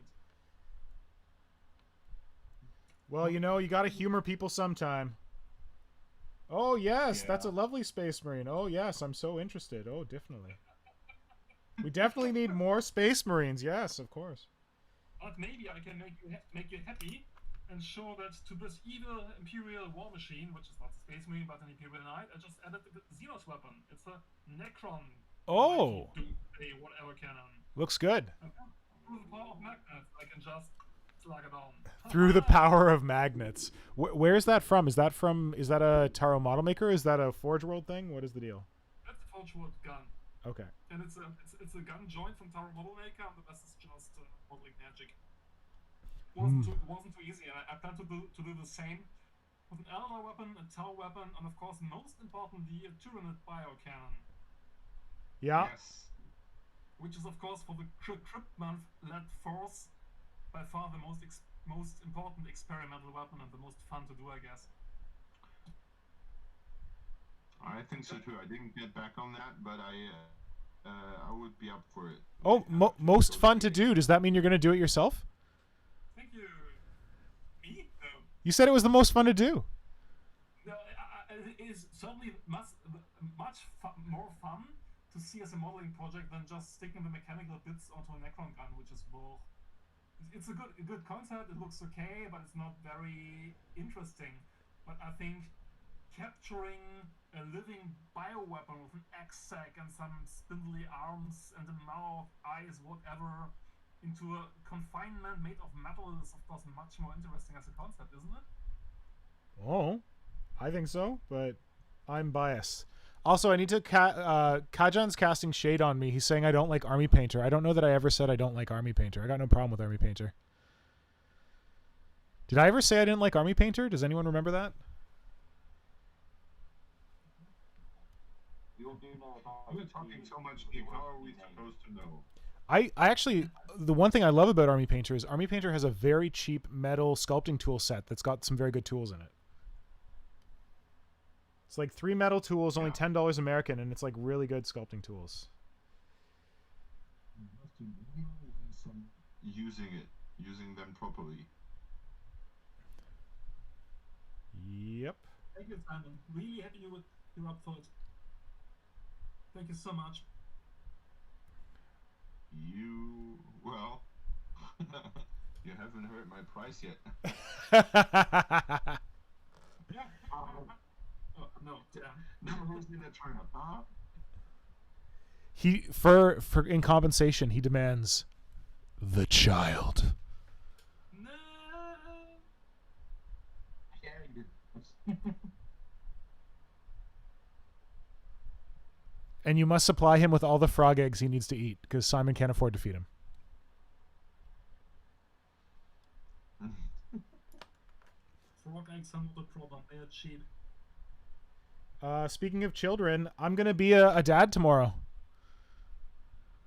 Well, you know, you gotta humor people sometime. Oh, yes, that's a Yeah. lovely Space Marine. Oh, yes, I'm so interested. Oh, definitely. We definitely need more Space Marines. Yes, of course. But maybe I can make you happy and show that to this evil Imperial war machine, which is not a Space Marine but an Imperial Knight, I just added the Xenos weapon. It's a Necron. Oh. Doomsday, whatever cannon. Looks good. And through the power of magnets, I can just slug it on. Through the power of magnets. Where is that from? Is that a Taro model maker? Is that a Forge World thing? What is the deal? That's a Forge World gun. Okay. And it's a gun joint from Taro Model Maker, and the rest is just modeling magic. Wasn't too easy. I plan to do the same with an Eldar weapon, a Tau weapon, and of course, most importantly, a Tyranid biocannon. Yeah. Yes. Which is of course for the Cryptmonth-led force, by far the most important experimental weapon and the most fun to do, I guess. I think so too. I didn't get back on that, but I would be up for it. Oh, most fun to do. Does that mean you're going to do it yourself? Thank you. Me? No. You said it was the most fun to do. No, it is certainly much more fun to see as a modeling project than just sticking the mechanical bits onto a Necron gun, which is more. It's a good concept. It looks okay, but it's not very interesting. But I think capturing a living bioweapon with an X-sac and some spindly arms and a mouth, eyes, whatever, into a confinement made of metal is of course much more interesting as a concept, isn't it? Oh, I think so, but I'm biased. Also, I need to Kajan's casting shade on me. He's saying I don't like Army Painter. I don't know that I ever said I don't like Army Painter. I got no problem with Army Painter. Did I ever say I didn't like Army Painter? Does anyone remember that? You all do know about We're talking so much, Nick. How are we supposed to know? I actually, the one thing I love about Army Painter is Army Painter has a very cheap metal sculpting tool set that's got some very good tools in it. It's like 3 metal tools, only $10 American, and it's like really good sculpting tools. You have to know some using them properly. Yep. Thank you, Simon. Really happy you're up for it. Thank you so much. Well, you haven't heard my price yet. Yeah. Oh no, damn. Never who's in that turnip, huh? He for in compensation he demands the child. No. And you must supply him with all the frog eggs he needs to eat because Simon can't afford to feed him. Frog eggs are not a problem. They are cheap. Speaking of children, I'm gonna be a dad tomorrow.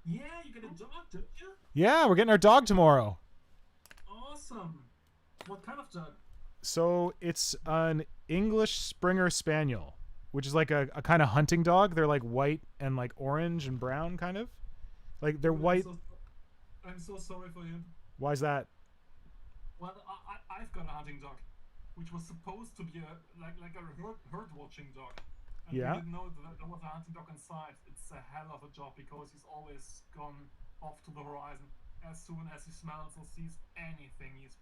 Yeah, you get a dog, don't you? Yeah, we're getting our dog tomorrow. Awesome. What kind of dog? So it's an English Springer Spaniel, which is like a kind of hunting dog. They're like white and like orange and brown, kind of. Like they're white. I'm so sorry for you. Why's that? Well, I've got a hunting dog, which was supposed to be like a herd watching dog. And Yeah. we didn't know that there was a hunting dog inside. It's a hell of a job because he's always gone off to the horizon. As soon as he smells or sees anything, he's...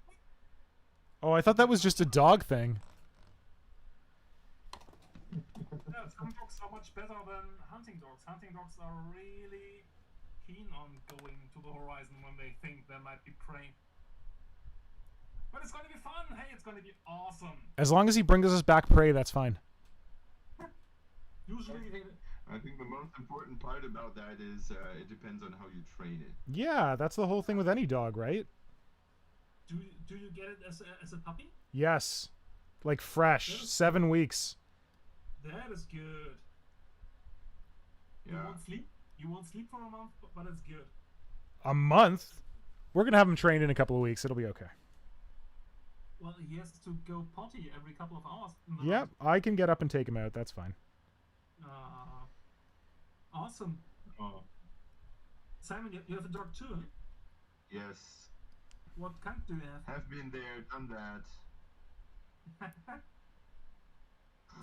Oh, I thought that was just a dog thing. Yeah, some dogs are much better than hunting dogs. Hunting dogs are really keen on going to the horizon when they think there might be prey. But it's gonna be fun! Hey, it's gonna be awesome! As long as he brings us back prey, that's fine. Usually, I think the most important part about that is it depends on how you train it. Yeah, that's the whole thing with any dog, right? do you get it as a puppy? Yes. Like fresh. 7 weeks. That is good. You Yeah. won't sleep? You won't sleep for a month, but it's good. A month? We're going to have him trained in a couple of weeks. It'll be okay. Well, he has to go potty every couple of hours. Yep, I can get up and take him out. That's fine. Awesome. Oh. Simon, you have a dog too? Huh? Yes. What kind do you have? Have been there, done that.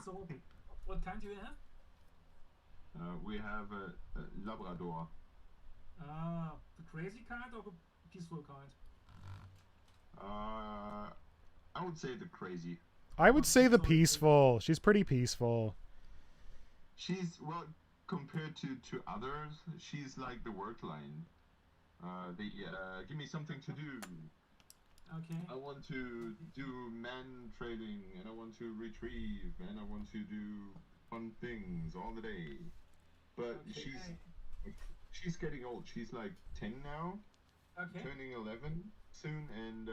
So, what kind do you have? We have a Labrador. The crazy kind or the peaceful kind? I would say the crazy. I would say the peaceful. She's pretty peaceful. She's, well, compared to others, she's like the work line. Give me something to do. Okay. I want to do man trading, and I want to retrieve, and I want to do fun things all the day. But Okay. she's getting old. She's like 10 now, Okay. turning 11 soon, and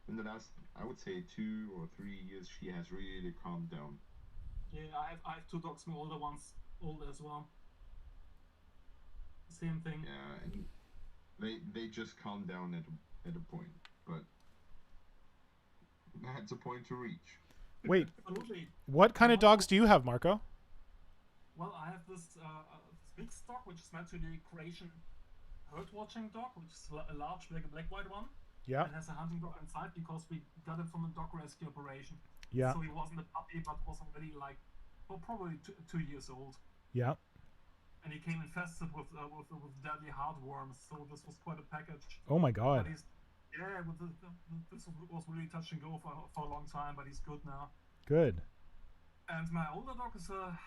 in the last, I would say 2 or 3 years, she has really calmed down. Yeah, I have two dogs, my older ones, older as well. Same thing. Yeah, and they just calm down at a point, but that's a point to reach. Wait, Absolutely. what kind of dogs do you have, Marco? Well, I have this big stock, which is meant to be a Croatian herd watching dog, which is a large black-white one. Yeah, And has a hunting dog inside because we got it from a dog rescue operation. yeah, So he wasn't a puppy, but was already like, well, probably 2 years old. yeah. And he came infested with deadly heartworms. So this was quite a package. Oh my But god. he's, yeah, this was really touch and go for a long time, but he's good now. Good. And my older dog is a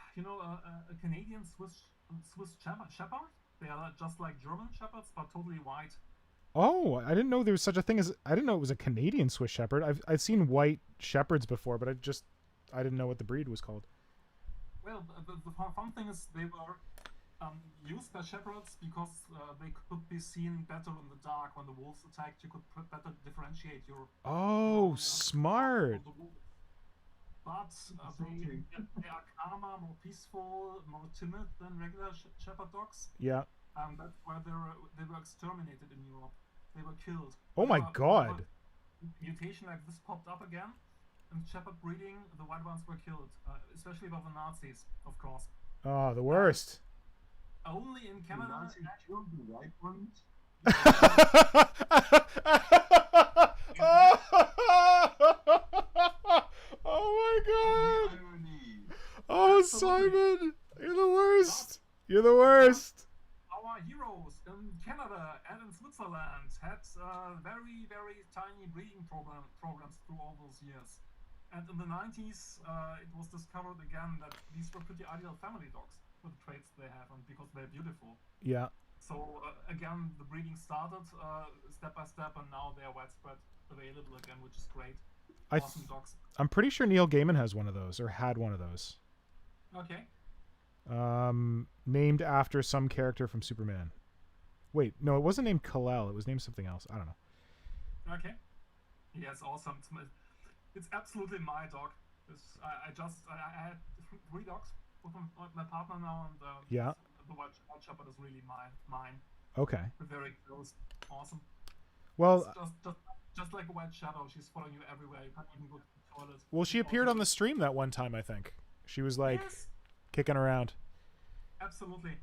Canadian Swiss Shepherd. They are just like German Shepherds, but totally white. Oh, I didn't know there was such a thing as... I didn't know it was a Canadian Swiss Shepherd. I've seen white shepherds before, but I didn't know what the breed was called. Well, the fun thing is they were used by shepherds because they could be seen better in the dark. When the wolves attacked, you could better differentiate your... Oh, smart. the wolves. But they are calmer, more peaceful, more timid than regular shepherd dogs. Yeah. That's why they were exterminated in Europe. They were killed. Oh my Whenever god. mutation like this popped up again, and shepherd breeding, the white ones were killed, especially by the Nazis, of course. Oh, the worst. Only in Canada. Nazi killed the white ones? Oh my god. Irony. Oh, Simon. You're the worst. You're the worst. Our heroes in Canada and in Switzerland had very, very tiny breeding programs through all those years. And in the 90s, it was discovered again that these were pretty ideal family dogs with the traits they have and because they're beautiful. Yeah. So again, the breeding started step by step, and now they're widespread available again, which is great. Awesome dogs. I'm pretty sure Neil Gaiman has one of those, or had one of those. Okay. Named after some character from Superman. Wait, no, it wasn't named Kal-El. It was named something else. I don't know. Okay. Yes, awesome. It's absolutely my dog. I had 3 dogs with my partner now, and Yeah. the white shepherd is really mine. Okay. We're very close. Awesome. Well, It's just like a white shadow. She's following you everywhere. You can't even go to the toilet. well, she appeared on the stream that one time, I think. She was like Yes, kicking around. absolutely.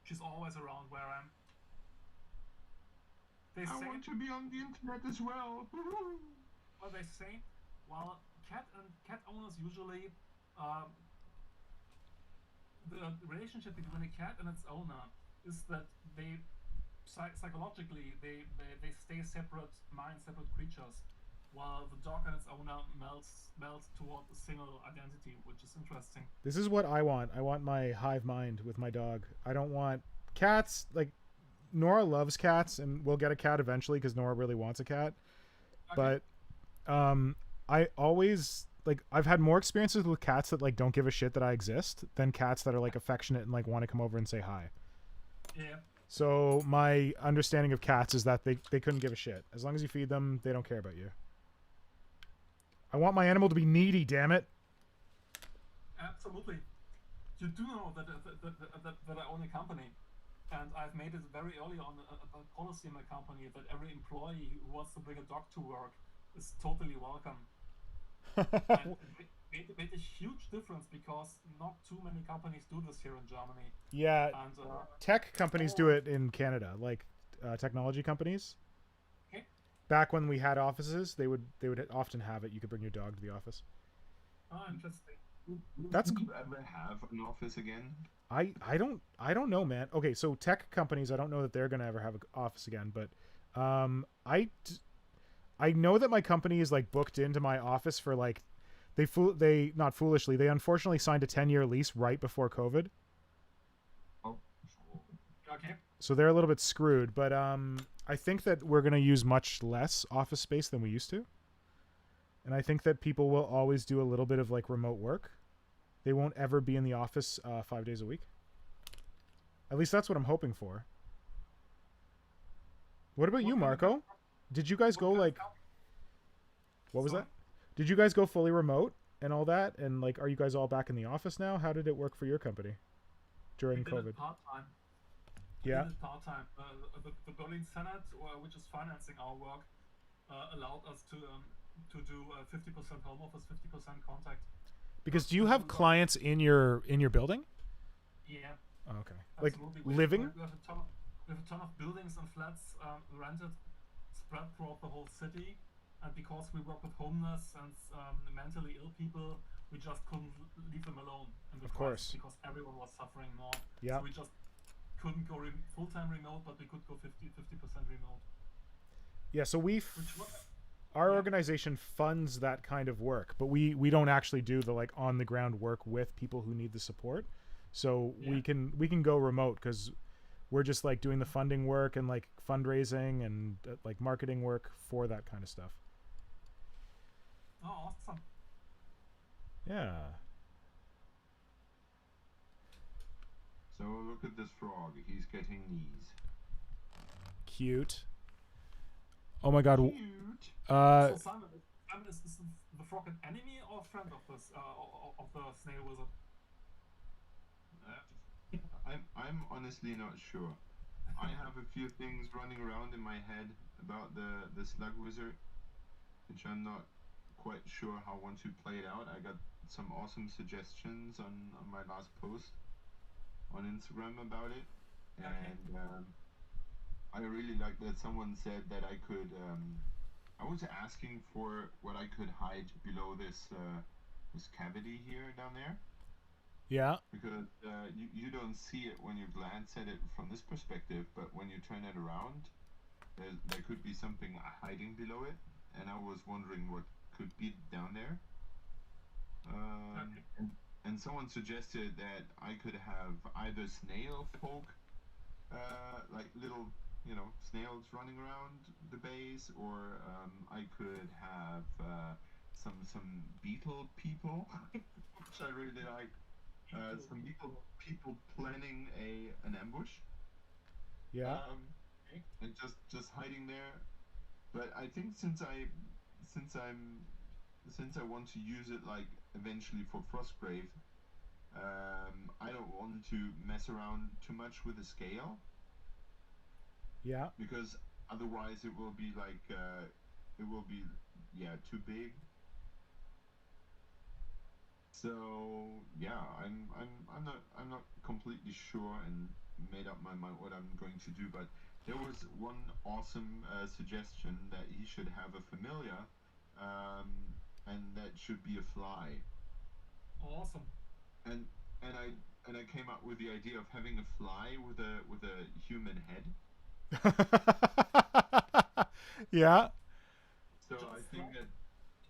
She's always around where I am. They I say want to be on the internet as well. what they say. Well, cat owners usually the relationship between a cat and its owner is that they psychologically they stay separate minds, separate creatures, while the dog and its owner melts toward a single identity, which is interesting. This is what I want. I want my hive mind with my dog. I don't want cats. Like, Nora loves cats, and we'll get a cat eventually because Nora really wants a cat. Okay. But I always like I've had more experiences with cats that like don't give a shit that I exist than cats that are like affectionate and like want to come over and say hi. Yeah. So my understanding of cats is that they couldn't give a shit. As long as you feed them, they don't care about you. I want my animal to be needy, damn it. Absolutely. You do know that I own a company, and I've made it very early on a policy in my company that every employee who wants to bring a dog to work is totally welcome. And it made a huge difference because not too many companies do this here in Germany. Yeah, And tech companies do it in Canada, like technology companies. Okay. Back when we had offices, they would often have it. You could bring your dog to the office. Oh, interesting. That's Will you ever have an office again? I don't know, man. Okay, so tech companies, I don't know that they're gonna ever have an office again, but I know that my company is like booked into my office for like they not foolishly, they unfortunately signed a 10-year lease right before COVID. Oh. Okay. So they're a little bit screwed, but I think that we're going to use much less office space than we used to. And I think that people will always do a little bit of like remote work. They won't ever be in the office 5 days a week. At least that's what I'm hoping for. What about you, Marco? Did you guys go like what was that? Did you guys go fully remote and all that? And like, are you guys all back in the office now? How did it work for your company during COVID? Part-time. Yeah. We did it part-time. The Berlin Senate, which is financing our work, allowed us to do 50% home office, 50% contact. Because do you have clients in your building? Yeah. Oh, okay. Absolutely. Like living? We have a ton of buildings and flats rented, spread throughout the whole city. And because we work with homeless and mentally ill people, we just couldn't leave them alone in the crisis because everyone was suffering more. Yeah. So we just couldn't go full-time remote, but we could go 50% remote. Yeah, so our organization funds that kind of work, but we don't actually do the like on the ground work with people who need the support. So we can go remote because we're just like doing the funding work and like fundraising and like marketing work for that kind of stuff. Oh, awesome. Yeah. So look at this frog. He's getting knees. Cute. Oh my god. Cute. So Simon, is the frog an enemy or a friend of this of the snail wizard? I'm honestly not sure. I have a few things running around in my head about the slug wizard, which I'm not quite sure how I want to play it out. I got some awesome suggestions on my last post on Instagram about it, and I really like that someone said that I could. I was asking for what I could hide below this cavity here down there. Yeah. Because you don't see it when you glance at it from this perspective, but when you turn it around, there could be something hiding below it, and I was wondering what could be down there. And someone suggested that I could have either snail folk, like little, snails running around the base, or I could have some beetle people, which I really like. Some people planning an ambush. Yeah. And just hiding there. But I think since I want to use it like eventually for Frostgrave, I don't want to mess around too much with the scale. Yeah. Because otherwise it will be like too big. So yeah, I'm not completely sure and made up my mind what I'm going to do, but there was one awesome suggestion that he should have a familiar, and that should be a fly. Awesome. And and I came up with the idea of having a fly with a human head. Yeah. So Just I think like- that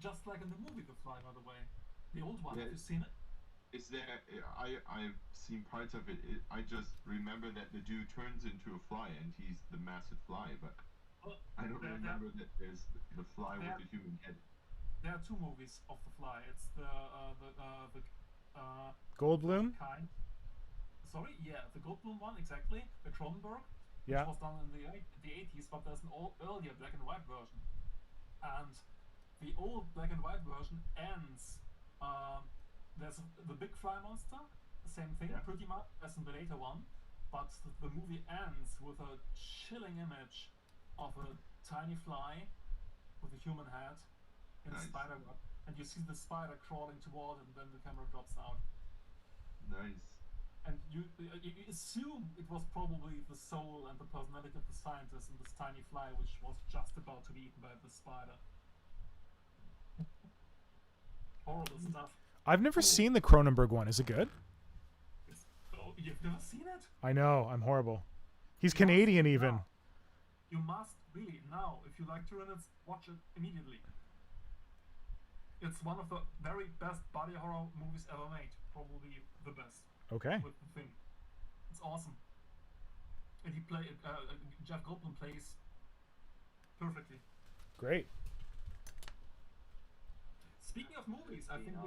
Just like in the movie The Fly, by the way. The old one, Yeah. have you seen it? is there. I've seen parts of it. I just remember that the dude turns into a fly and he's the massive fly, but Well, I don't there- remember that there's the fly with there- the human head. There are two movies of The Fly. It's the Goldblum? kind. Sorry, yeah, the Goldblum one, exactly. The Cronenberg, which Yeah. was done in the 80s, but there's an earlier black and white version. And the old black and white version ends. There's the big fly monster, the same thing, Yeah. pretty much as in the later one, but the movie ends with a chilling image of a tiny fly with a human head in a Nice. spider web, and you see the spider crawling toward it, and then the camera drops out. Nice. And you assume it was probably the soul and the personality of the scientist in this tiny fly, which was just about to be eaten by the spider. Horrible stuff. I've never seen the Cronenberg one. Is it good? Oh, you've never seen it? I know. I'm horrible. He's Canadian even. You must really now, if you like Tyranids, watch it immediately. It's one of the very best body horror movies ever made. Probably the best. Okay. With the thing. It's awesome. And Jeff Goldblum plays perfectly. Great. Speaking of movies, I think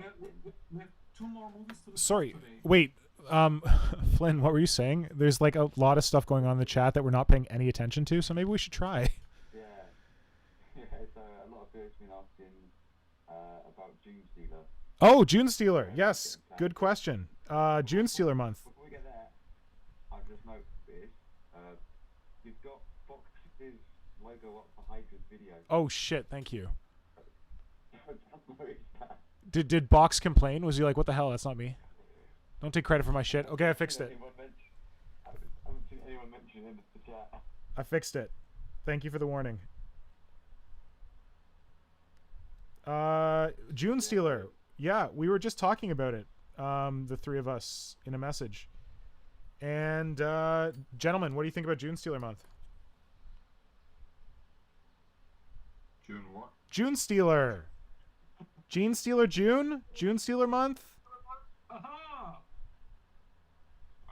we have two more movies to discuss Sorry. today. Wait. Flynn, what were you saying? There's like a lot of stuff going on in the chat that we're not paying any attention to, so maybe we should try. Yeah. So a lot of people have been asking about June Stealer. Oh, June Stealer. Yes. Good question. June Stealer month. Before we get there, I've just noticed you've got Fox's logo up for Hydra's video. Oh shit, thank you. I've just noticed that. Did Box complain? Was he like, what the hell? That's not me. Don't take credit for my shit. Okay, I fixed it. I haven't seen anyone mention him in the chat. I fixed it. Thank you for the warning. June Stealer. Yeah, we were just talking about it. The three of us in a message. And gentlemen, what do you think about June Stealer month? June what? June Stealer. Gene Stealer June? June Stealer month? Aha!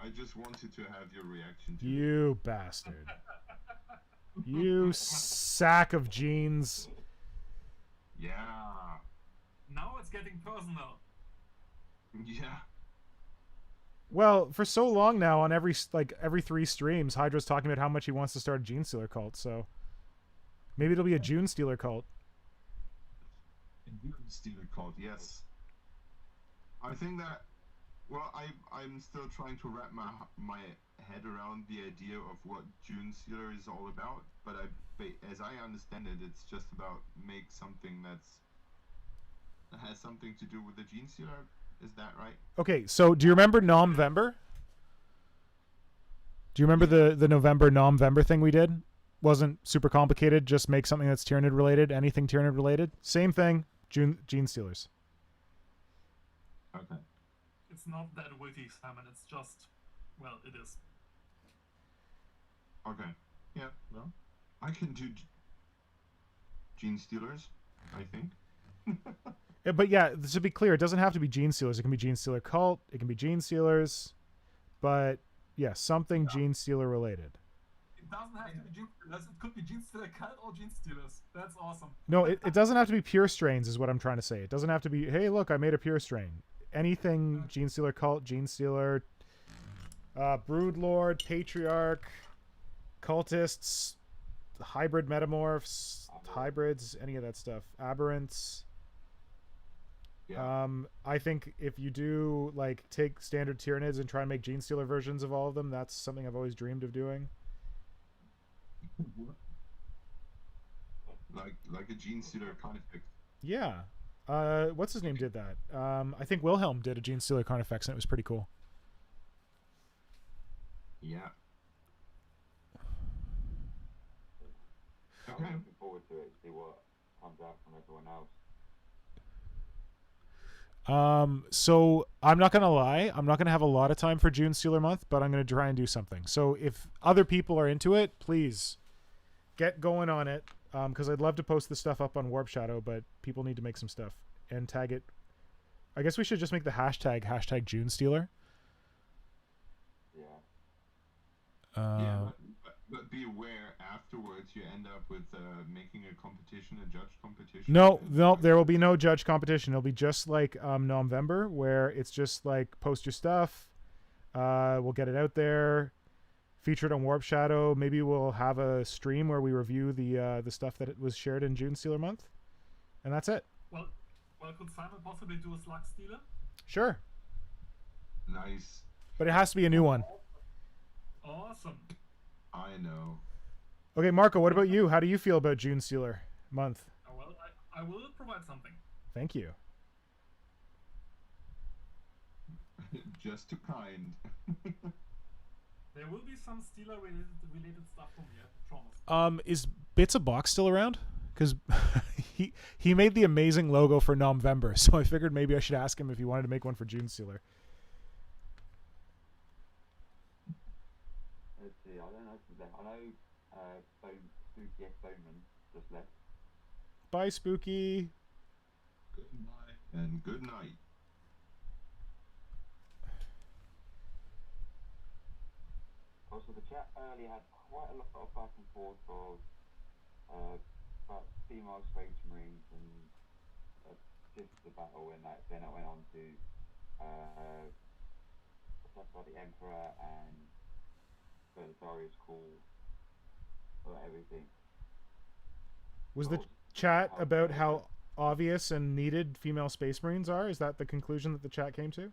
I just wanted to have your reaction to it. You bastard. You sack of jeans. Yeah. Now it's getting personal. Yeah. Well, for so long now, on every 3 streams, Hydra's talking about how much he wants to start a Gene Stealer cult, so maybe it'll be a June Stealer cult. Stealer cult, yes. I think that. Well, I'm still trying to wrap my head around the idea of what June Stealer is all about. But as I understand it, it's just about make something that has something to do with the Gene Stealer. Is that right? Okay, so do you remember Nomvember? Do you remember the November Nomvember thing we did? Wasn't super complicated. Just make something that's Tyranid related. Anything Tyranid related. Same thing. Gene Stealers. Okay. It's not that witty, Simon. It's just, well, it is. Okay. Yeah. Well, I can do Gene Stealers, I think. Yeah, but yeah, to be clear, it doesn't have to be Gene Stealers. It can be Gene Stealer cult. It can be Gene Stealers. But yeah, something Gene Stealer related. It doesn't have to be Gene Stealers. It could be Gene Stealer Cult or Gene Stealers. That's awesome. No, it doesn't have to be pure strains is what I'm trying to say. It doesn't have to be, hey, look, I made a pure strain. Anything Gene Stealer cult, Gene Stealer, Broodlord, Patriarch, cultists, hybrid metamorphs, hybrids, any of that stuff. Aberrants. Yeah. I think if you do like take standard Tyranids and try and make Gene Stealer versions of all of them, that's something I've always dreamed of doing. Like a Gene Stealer Carnifex. Yeah. What's his name did that? I think Wilhelm did a Gene Stealer Carnifex and it was pretty cool. Yeah. I'm Okay. looking forward to it, see what comes out from everyone else. So I'm not gonna lie, I'm not gonna have a lot of time for June Stealer month, but I'm gonna try and do something. So if other people are into it, please get going on it. Because I'd love to post this stuff up on Warp Shadow, but people need to make some stuff and tag it. I guess we should just make the hashtag June Stealer. Yeah. Yeah, but be aware afterwards you end up with making a competition, a judge competition. No, there will be no judge competition. It'll be just like November, where it's just like post your stuff. We'll get it out there, featured on Warp Shadow. Maybe we'll have a stream where we review the stuff that it was shared in June Stealer month, and that's it. Well, could Simon possibly do a slug stealer? Sure, Nice. but it has to be a new one. Awesome. I know. Okay, Marco, what about you? How do you feel about June Stealer month? Well, I will provide something. Thank you. Just too kind. There will be some stealer related stuff from me, I promise. Is Bits a Box still around? Because he made the amazing logo for November, so I figured maybe I should ask him if he wanted to make one for June Stealer. Let's see, I don't know who's left. I know Spooky F. Bowman just left. Bye, Spooky. Goodbye and good night. Also, the chat earlier had quite a lot of back and forth of about female space marines and just the battle, and then it went on to stuff about the Emperor and Darius Call, everything. Was the chat about how obvious and needed female space marines are? Is that the conclusion that the chat came to?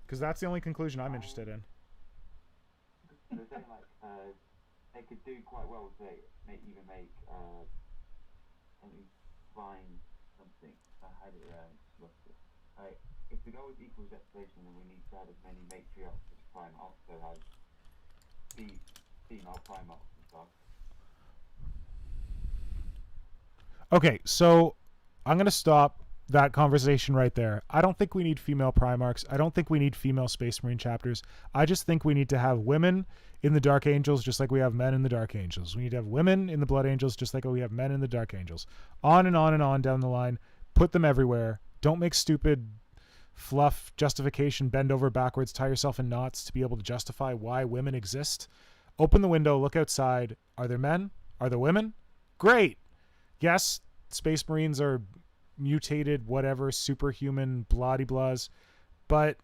Because that's the only conclusion I'm interested in. They're saying they could do quite well to even make something flying something. How do if the goal is equal representation, then we need to have as many matriarchs as Primarchs, so have female Primarchs and stuff. Okay, so I'm going to stop that conversation right there. I don't think we need female Primarchs. I don't think we need female Space Marine chapters. I just think we need to have women in the Dark Angels just like we have men in the Dark Angels. We need to have women in the Blood Angels just like we have men in the Dark Angels. On and on and on down the line. Put them everywhere. Don't make stupid fluff justification, bend over backwards, tie yourself in knots to be able to justify why women exist. Open the window, look outside. Are there men? Are there women? Great. Yes, Space Marines are mutated, whatever, superhuman, blah-de-blahs. But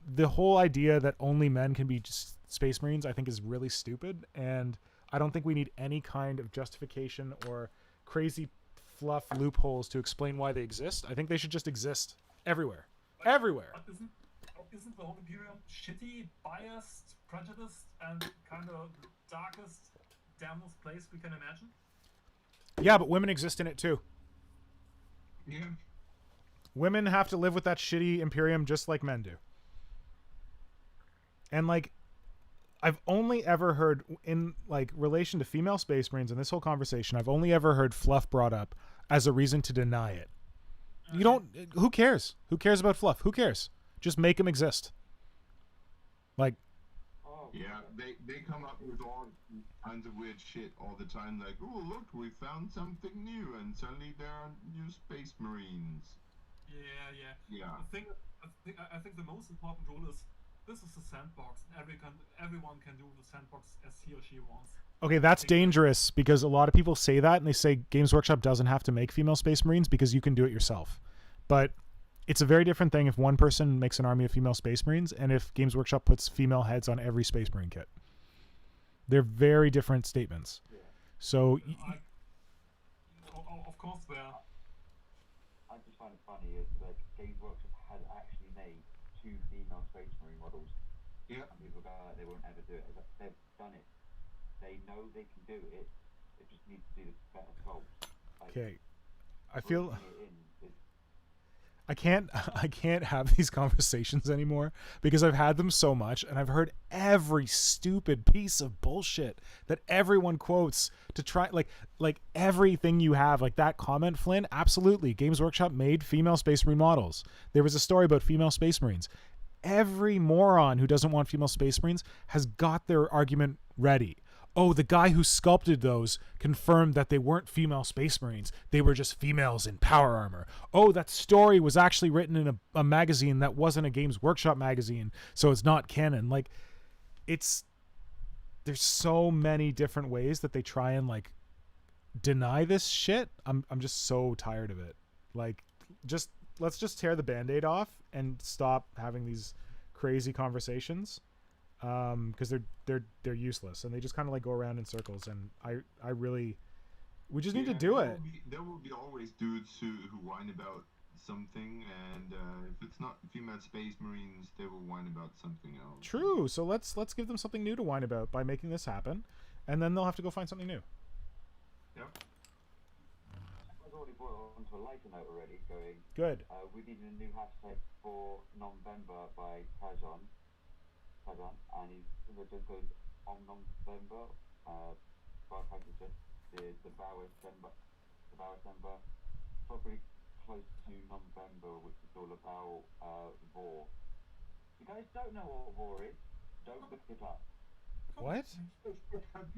the whole idea that only men can be Space Marines, I think, is really stupid. And I don't think we need any kind of justification or crazy fluff loopholes to explain why they exist. I think they should just exist everywhere. Everywhere. But isn't the whole Imperium shitty, biased, prejudiced, and kind of the darkest, damnedest place we can imagine? Yeah, but women exist in it too. Yeah. Women have to live with that shitty Imperium just like men do. And like, I've only ever heard in like relation to female Space Marines in this whole conversation, I've only ever heard fluff brought up as a reason to deny it. You don't, who cares? Who cares about fluff? Who cares? Just make them exist. Like, yeah, they come up with all kinds of weird shit all the time, like, oh look, we found something new, and suddenly there are new Space Marines. Yeah. I think the most important rule is this is a sandbox, and everyone can do the sandbox as he or she wants. okay, that's dangerous because a lot of people say that and they say Games Workshop doesn't have to make female Space Marines because you can do it yourself. But it's a very different thing if one person makes an army of female Space Marines and if Games Workshop puts female heads on every Space Marine kit. They're very different statements. Yeah. So, Of course, I just find it funny is that Games Workshop has actually made 2 female Space Marine models. Yeah. And people go, they won't ever do it. They've done it. They know they can do it. They just need to do the better sculpts. okay. I feel I can't I can't have these conversations anymore because I've had them so much and I've heard every stupid piece of bullshit that everyone quotes to try like everything you have, like that comment, Flynn, absolutely. Games Workshop made female Space Marine models. There was a story about female Space Marines. Every moron who doesn't want female Space Marines has got their argument ready. Oh, the guy who sculpted those confirmed that they weren't female Space Marines. They were just females in power armor. Oh, that story was actually written in a magazine that wasn't a Games Workshop magazine, so it's not canon. Like, there's so many different ways that they try and, like, deny this shit. I'm just so tired of it. Like, let's just tear the Band-Aid off and stop having these crazy conversations. Because they're useless and they just kind of like go around in circles, and I really, we just need to do it. There will be always dudes who whine about something, and if it's not female Space Marines, they will whine about something else. True. So let's give them something new to whine about by making this happen, and then they'll have to go find something new. Yep. I've already brought onto a lighter note already. Going. Good. We needed a new hashtag for November by Tajon, and he just goes on November. Barcode is just the Bower December, probably close to November, which is all about Vor. You guys don't know what Vor is? Don't look it up. What?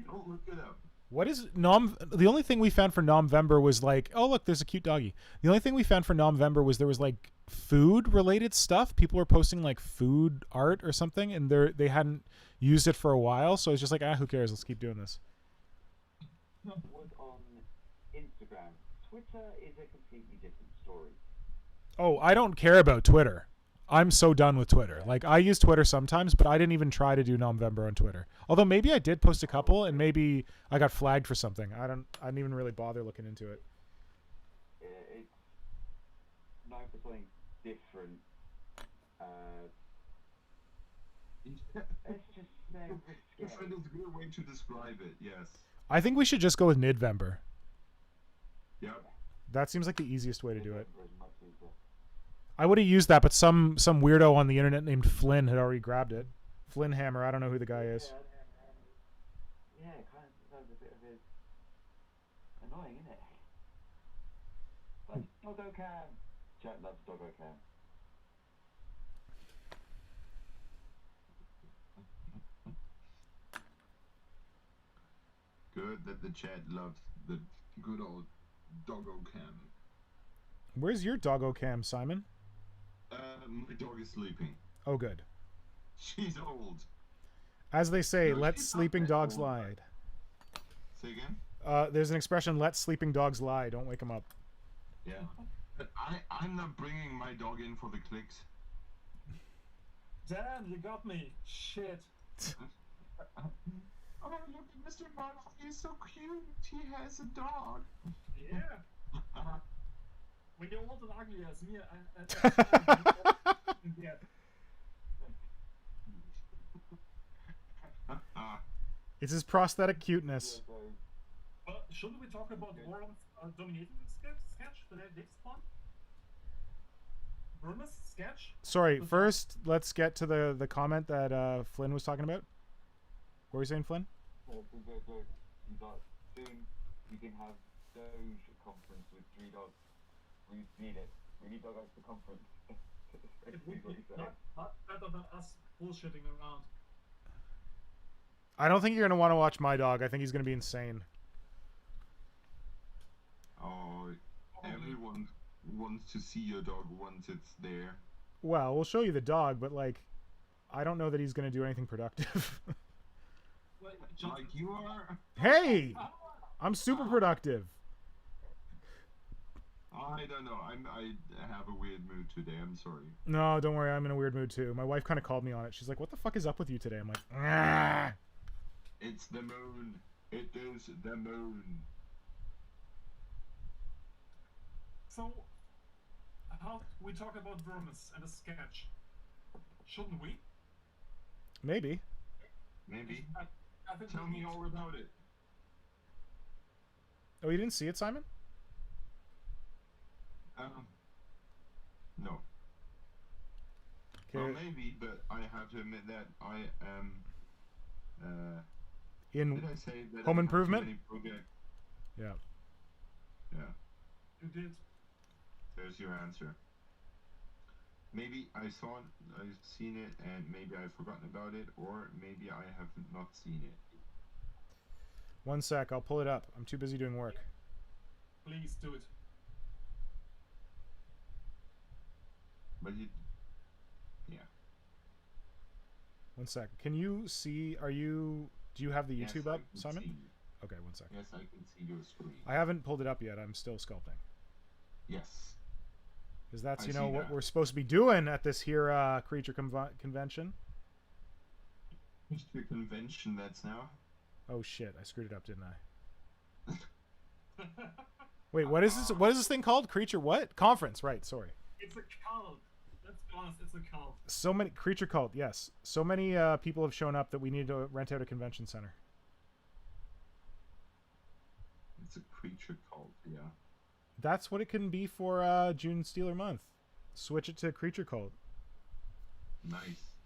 Don't look it up. What is the only thing we found for November was like, oh look, there's a cute doggy. The only thing we found for November was there was like food related stuff. People were posting like food art or something, and they hadn't used it for a while, so it's just like, who cares? Let's keep doing this. Was on Instagram. Twitter is a completely different story. Oh, I don't care about Twitter. I'm so done with Twitter. Like, I use Twitter sometimes, but I didn't even try to do November on Twitter. Although maybe I did post a couple, and maybe I got flagged for something. I didn't even really bother looking into it. It's known for something different. Let's just say Different is a good way to describe it. Yes. I think we should just go with Midvember. Yep. That seems like the easiest way to do it. November is much easier. I would have used that, but some weirdo on the internet named Flynn had already grabbed it. Flynnhammer, I don't know who the guy is. Yeah, it kind of sounds a bit of his annoying, isn't it? Like Doggo Cam. Chat loves Doggo Cam. Good that the chat loves the good old doggo cam. Where's your doggo cam, Simon? My dog is sleeping. Oh, good. She's old. As they say, No, let she's sleeping not that dogs old. lie. Say again? There's an expression, let sleeping dogs lie. Don't wake them up. Yeah. But I'm not bringing my dog in for the clicks. Damn, you got me. Shit. Oh, look at Mr. Moloch. He's so cute. He has a dog. Yeah. When you're old and ugly as me, yeah. It's his prosthetic cuteness. Shouldn't we talk about Worm's dominating sketch, the next one? Worm's sketch? Sorry, first, let's get to the comment that Flynn was talking about. What were you saying, Flynn? You got soon you can have Doge conference with 3 dogs. We need it. We need dog at the conference. It would be not better than us bullshitting around. I don't think you're going to want to watch my dog. I think he's going to be insane. Oh, everyone wants to see your dog once it's there. Well, we'll show you the dog, but, like, I don't know that he's going to do anything productive. Well, Like you are? Hey! I'm super productive. I don't know. I have a weird mood today. I'm sorry. No, don't worry. I'm in a weird mood, too. My wife kind of called me on it. She's like, what the fuck is up with you today? I'm like, ah. It's the moon. It is the moon. So, how we talk about Vermis and a sketch? Shouldn't we? Maybe. Maybe. I think Tell we me need all to- about it. Oh, you didn't see it, Simon? No. Okay. Well, maybe, but I have to admit that I am. In Did I say that? Home I Improvement? Have too many projects? yeah. Yeah. You did. There's your answer. Maybe I saw it, I've seen it, and maybe I've forgotten about it, or maybe I have not seen it. One sec, I'll pull it up. I'm too busy doing work. Please do it. But you, yeah. One sec. Can you see? Do you have the Yes, YouTube I up, can Simon? see. Okay, one sec. Yes, I can see your screen. I haven't pulled it up yet. I'm still sculpting. Yes. Because that's, I you know, see what that. we're supposed to be doing at this here creature convention. Which the convention that's now. Oh shit, I screwed it up, didn't I? Wait, what is this? What is this thing called? Creature what? Conference, right, sorry. It's a cult. Let's be honest, it's a cult. So many creature cult, yes. So many people have shown up that we need to rent out a convention center. It's a creature cult, yeah. That's what it can be for June Stealer month. Switch it to creature cult. Nice.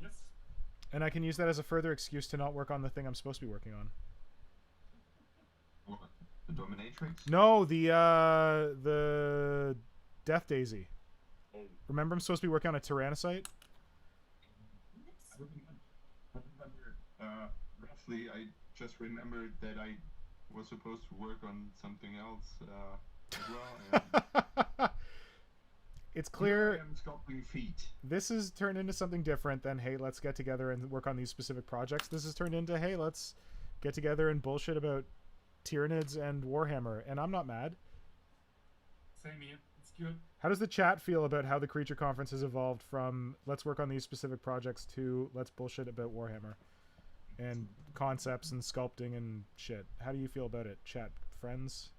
Yes. And I can use that as a further excuse to not work on the thing I'm supposed to be working on. What? The Dominatrix? No, the Death Daisy. Hey, Remember, I'm supposed to be working on a Tyrannocyte? I remember, roughly, I just remembered that I was supposed to work on something else as well. And It's here clear I am sculpting feet. this has turned into something different than, hey, let's get together and work on these specific projects. This has turned into, hey, let's get together and bullshit about Tyranids and Warhammer. And I'm not mad. Same here. It's good. How does the chat feel about how the Creature Conference has evolved from let's work on these specific projects to let's bullshit about Warhammer and concepts and sculpting and shit? How do you feel about it, chat friends?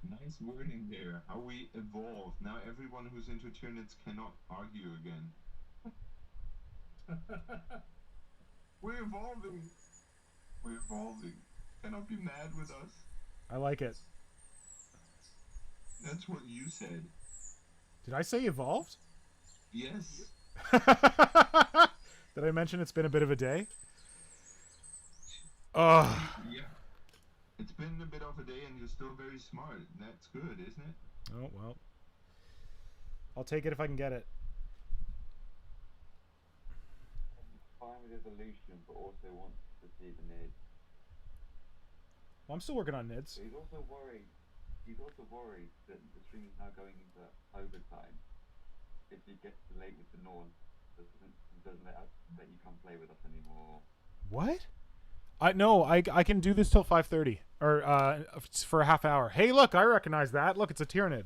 Nice wording there. How we evolve. Now everyone who's into Tyranids cannot argue again. We're evolving. We're evolving. Cannot be mad with us. I like it. That's what you said. Did I say evolved? Yes. Did I mention it's been a bit of a day? Ugh. Yeah. It's been a bit of a day and you're still very smart. That's good, isn't it? Oh, well. I'll take it if I can get it. fine with evolution, but also wants to see the nid. Well, I'm still working on NIDS. So he's also worried. He's also worried that the stream is now going into overtime. If he gets late with the Norn, doesn't let you come play with us anymore. What? I can do this till 5:30 or for a half hour. Hey, look, I recognize that. Look, it's a Tyranid.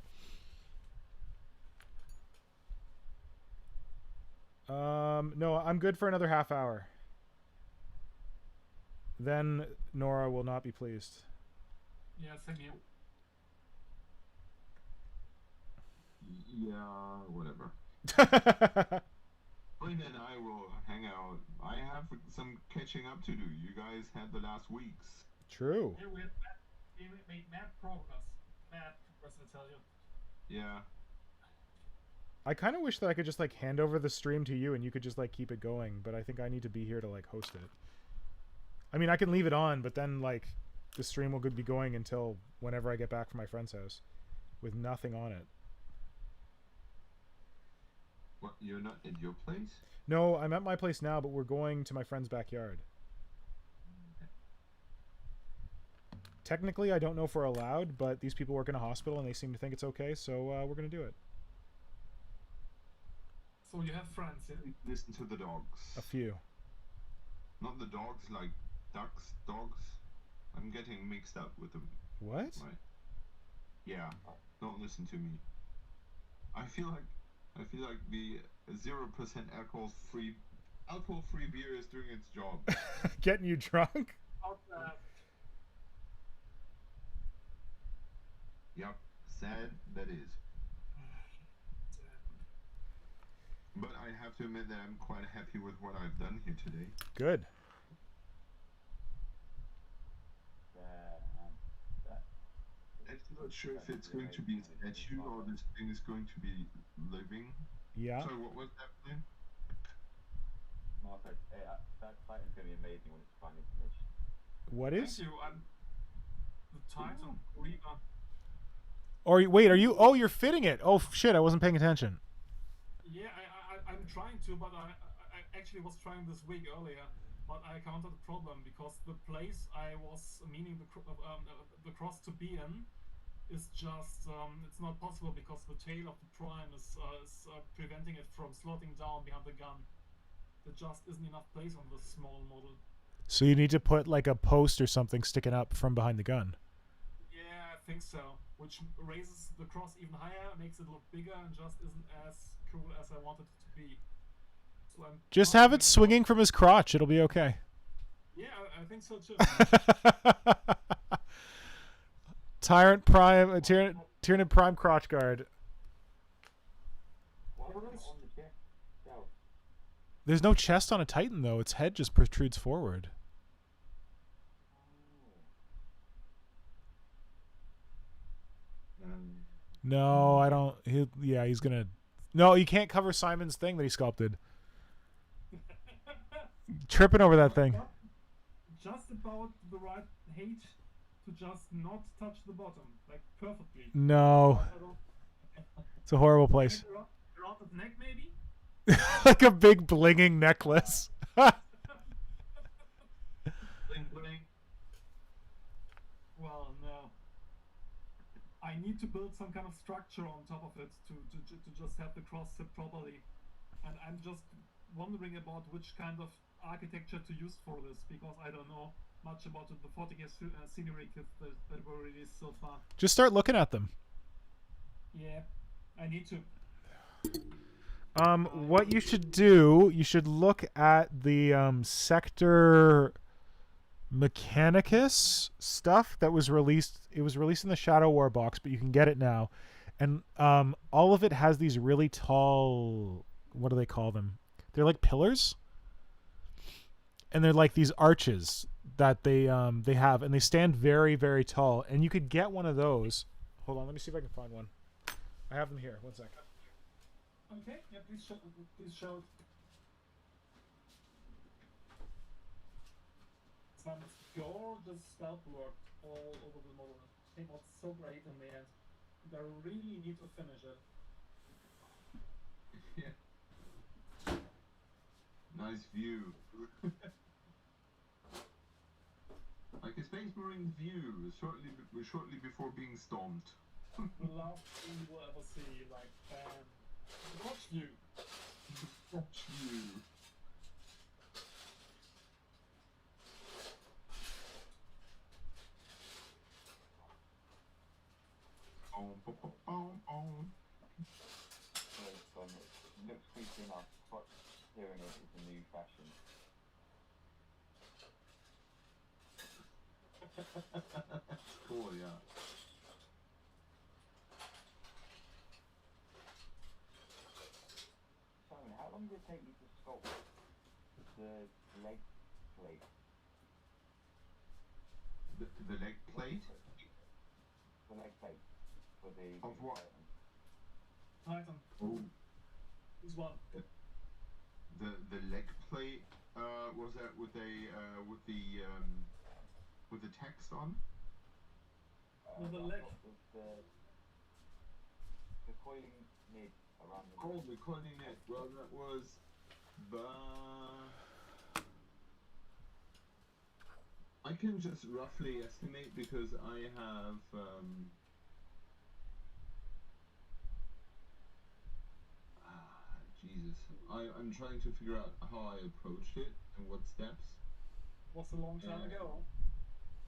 No, I'm good for another half hour. Then Nora will not be pleased. Yeah, same here. Yeah, whatever. Brenda and I will hang out. I have some catching up to do. You guys had the last weeks. True. Here we made mad progress. Mad progress, I tell you. Yeah. I kind of wish that I could just like hand over the stream to you and you could just like keep it going, but I think I need to be here to like host it. I mean, I can leave it on, but then like the stream will be going until whenever I get back from my friend's house with nothing on it. What, you're not at your place? No, I'm at my place now, but we're going to my friend's backyard. Technically, I don't know if we're allowed, but these people work in a hospital and they seem to think it's okay, so we're going to do it. So you have friends, yeah? Listen to the dogs. A few. Not the dogs like ducks, dogs. I'm getting mixed up with them. What? Right. Yeah, don't listen to me. I feel like the 0% alcohol-free beer is doing its job. Getting you drunk? Yep, sad that is. But I have to admit that I'm quite happy with what I've done here today. Good. actually not sure if it's going to be a statue or this thing is going to be living. Yeah. Sorry, what was that thing? Marco, that Titan's going to be amazing when it's finally finished. What Thank is? you. I'm the Titan Reaver. Or wait, are you? Oh, you're fitting it. Oh shit, I wasn't paying attention. Yeah, I'm trying to, but I actually was trying this week earlier, but I encountered a problem because the place I was meaning the cross to be in is just it's not possible because the tail of the prime is preventing it from slotting down behind the gun. There just isn't enough place on this small model. So you need to put like a post or something sticking up from behind the gun. Yeah, I think so. Which raises the cross even higher, makes it look bigger, and just isn't as cool as I wanted it to be. So I'm Just have it swinging from his crotch. It'll be okay. Yeah, I think so too. Tyranid Prime crotch guard. Why is it on the jet itself? There's no chest on a Titan though. Its head just protrudes forward. No, I don't. He's gonna. No, you can't cover Simon's thing that he sculpted. Tripping over that thing. Just about the right height to just not touch the bottom, like perfectly. No, it's a horrible place. Around the neck, maybe. Like a big blinging necklace. Bling bling. Well, no. I need to build some kind of structure on top of it to just have the cross sit properly. And I'm just wondering about which kind of architecture to use for this, because I don't know much about the 40k scenery kits that were released so far. Just start looking at them. Yeah, I need to. What you should do, you should look at the Sector Mechanicus stuff that was released. It was released in the Shadow War box, but you can get it now. And all of it has these really tall, what do they call them? They're like pillars. And they're like these arches that they have, and they stand very, very tall. And you could get one of those. Hold on, let me see if I can find one. I have them here. One sec. Okay, yeah, please show it. Some gorgeous stealth work all over the model. It was so great in the end. They really need to finish it. Yeah. Nice view. Like a Space Marine view, shortly before being stormed. The last thing you will ever see, like, bam. Watch you. Watch you. So, it looks creepy enough, but Tyranid is a new fashion. Cool, yeah. Simon, how long did it take you to sculpt the leg plate? The leg plate? The leg plate for the Of what? Titan. Oh, This one. the leg plate. Was that with the text on? With the I leg. thought it was the coiling mid around the Oh, the coiling it. Well, that was the. I can just roughly estimate because I have. Jesus, I'm trying to figure out how I approached it and what steps. Was a long time ago.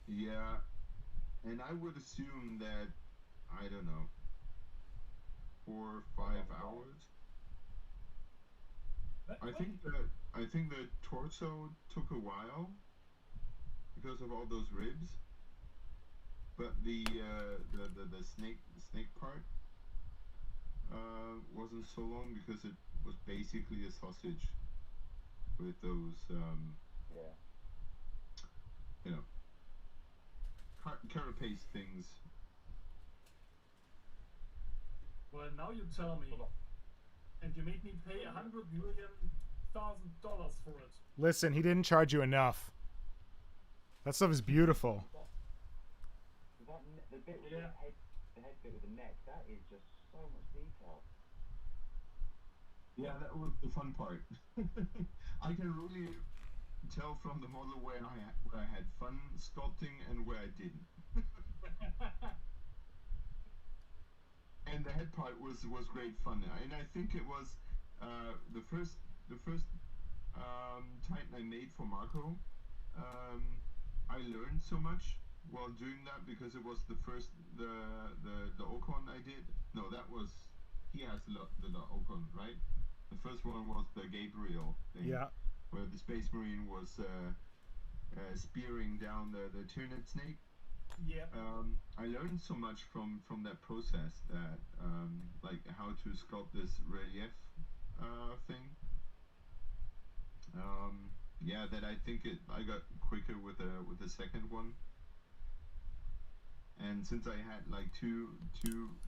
Yeah, and I would assume that, I don't know, 4 or 5 hours. I think the torso took a while because of all those ribs, but the snake part wasn't so long because it was basically a sausage with those yeah. you know carapace things Well, now you tell me, and you make me pay $100,000,000 for it. Listen, he didn't charge you enough. That stuff is beautiful. The bit with Yeah. the head bit with the neck, that is just so much detail. Yeah, that was the fun part. I can really tell from the model where I had fun sculpting and where I didn't. And the head part was great fun, and I think it was the first Titan I made for Marco. I learned so much while doing that because it was the first the Ocon I did. No, that was he has the Ocon, right? The first one was the Gabriel thing, Yeah. where the Space Marine was spearing down the Tyranid snake. Yeah. I learned so much from that process that like how to sculpt this relief thing. Yeah, that I think I got quicker with the second one. And since I had like two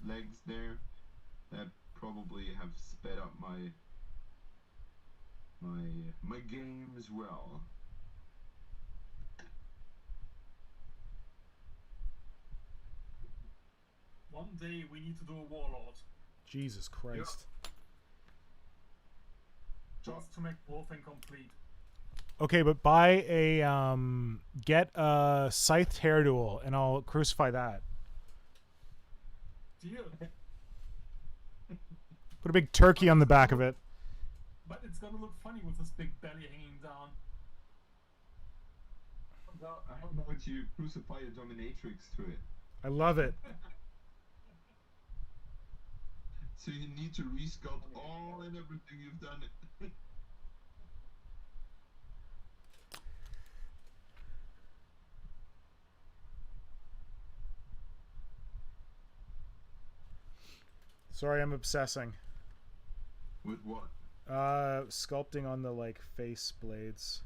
legs there, that probably have sped up my game as well. One day we need to do a warlord, Jesus Christ. just to make the whole thing complete. Okay, but buy a get a scythed hair duel, and I'll crucify that. Deal. Put a big turkey on the back of it. But it's gonna look funny with this big belly hanging down. How about you crucify a dominatrix to it? I love it. So you need to resculpt all and everything you've done. Sorry, I'm obsessing. With what? Sculpting on the like face blades.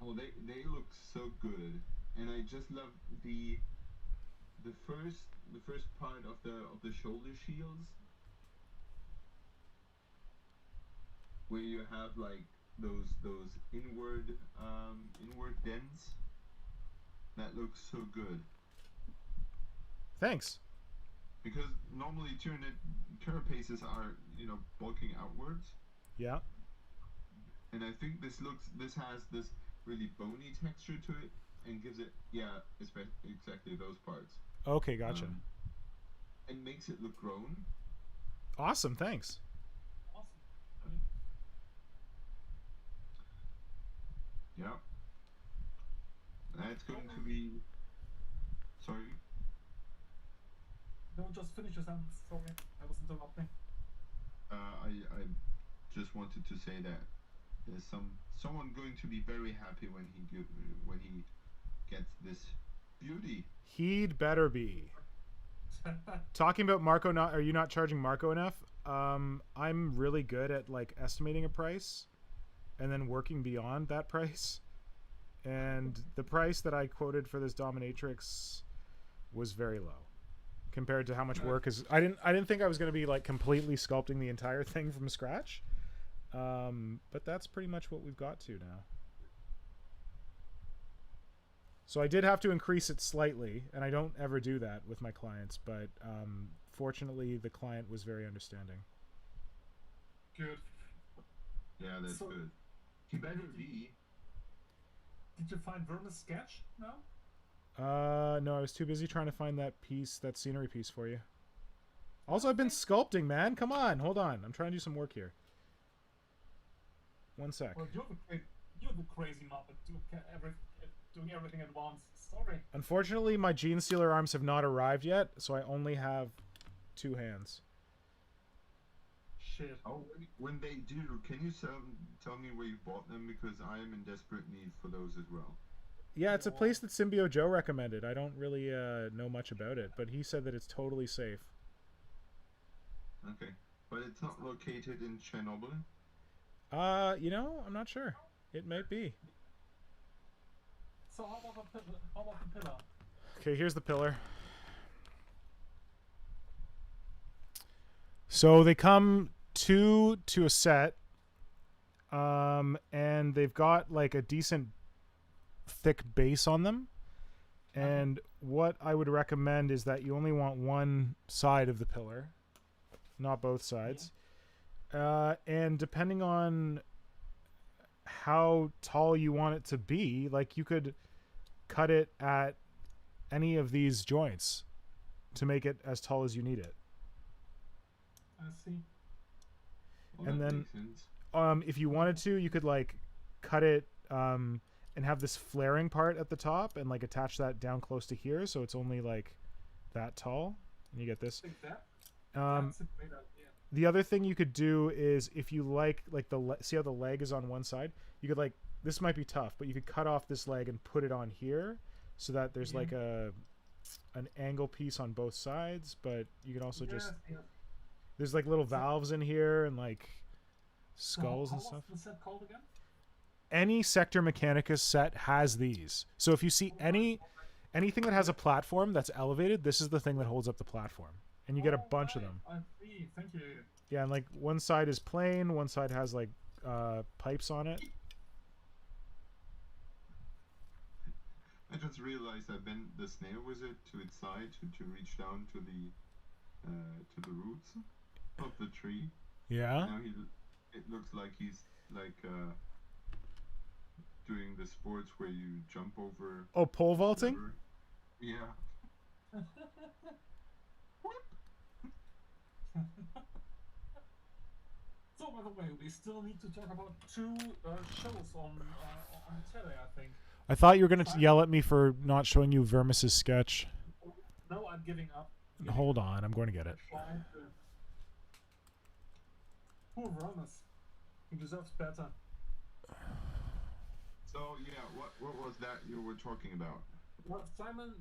Oh, they look so good, and I just love the first part of the shoulder shields, where you have like those inward dents. That looks so good. Thanks. Because normally carapaces are, bulking outwards, Yeah. and I think this has this really bony texture to it, and gives it, exactly those parts. Okay, gotcha. And makes it look grown. Awesome, thanks. Awesome. Yeah. That's going to be. Sorry. No, just finish your sentence. Sorry, I was interrupting. I just wanted to say that there's someone going to be very happy when he gets this beauty. He'd better be. Talking about Marco, are you not charging Marco enough? I'm really good at like estimating a price and then working beyond that price. And the price that I quoted for this dominatrix was very low compared to how much work is. I didn't think I was going to be like completely sculpting the entire thing from scratch. But that's pretty much what we've got to now. So I did have to increase it slightly, and I don't ever do that with my clients, but fortunately the client was very understanding. Good. Yeah, that's good. He better be. Did you find Verna's sketch now? No, I was too busy trying to find that piece, that scenery piece for you. Also, I've been sculpting, man. Come on, hold on. I'm trying to do some work here. One sec. Well, you're the crazy muppet doing everything at once. Sorry. Unfortunately, my gene sealer arms have not arrived yet, so I only have 2 hands. Shit. Oh, when they do, can you tell me where you bought them? Because I am in desperate need for those as well. Yeah, it's a place that Symbio Joe recommended. I don't really know much about it, but he said that it's totally safe. Okay, but it's not located in Chernobyl? I'm not sure. It might be. So how about the pillar? Okay, here's the pillar. So they come two to a set, and they've got like a decent thick base on them. And what I would recommend is that you only want one side of the pillar, not both sides. And depending on how tall you want it to be, like you could cut it at any of these joints to make it as tall as you need it. I see. Well, And that then makes sense. if you wanted to, you could like cut it and have this flaring part at the top and like attach that down close to here, so it's only like that tall, and you get this. Think that? Um, That's a great idea. the other thing you could do is if you like see how the leg is on one side, you could like, this might be tough, but you could cut off this leg and put it on here so that there's like an angle piece on both sides, but you can also just, there's like little valves in here and like skulls and stuff. What's the set called again? Any Sector Mechanicus set has these. So if you see anything that has a platform that's elevated, this is the thing that holds up the platform. And you get a bunch of them. I see. Thank you. Yeah, and like one side is plain, one side has like pipes on it. I just realized I bent the snail wizard to its side to reach down to the roots of the tree. Yeah. Now it looks like he's like doing the sports where you jump over. Oh, pole vaulting? Over. Yeah. So, by the way, we still need to talk about two shows on the telly, I think. I thought you were going to yell at me for not showing you Vermis's sketch. No, I'm giving up. Hold on, I'm going to get it. Poor Vermis. He deserves better. So yeah, what was that you were talking about? Well, Simon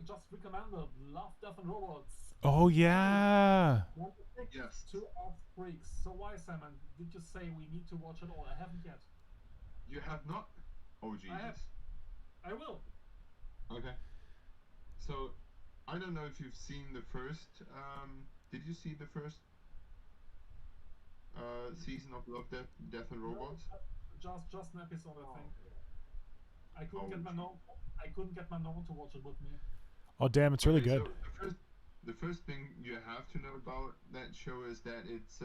just recommended Love, Death and Robots. Oh yeah. 1 to 6, Yes. 2 of freaks. So why, Simon? Did you say we need to watch it all? I haven't yet. You have not? Oh Jesus. I have. I will. Okay. So I don't know if you've seen the first. Did you see the first season of Love, Death and Robots? No, just an episode, I think. I couldn't get my known to watch it with me. Oh damn, it's really Okay, good. So the first thing you have to know about that show is that it's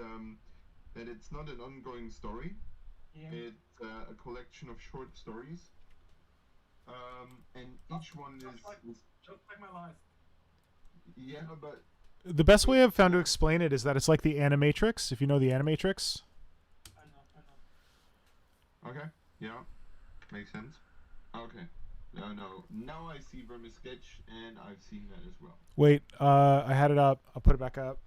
not an ongoing story. Yeah. It's a collection of short stories. And each one is Just like my life. yeah, but The best way I've found to explain it is that it's like the Animatrix, if you know the Animatrix. I know. okay, yeah, makes sense. Okay, no, now I see Vermis sketch, and I've seen that as well. Wait, I had it up. I'll put it back up.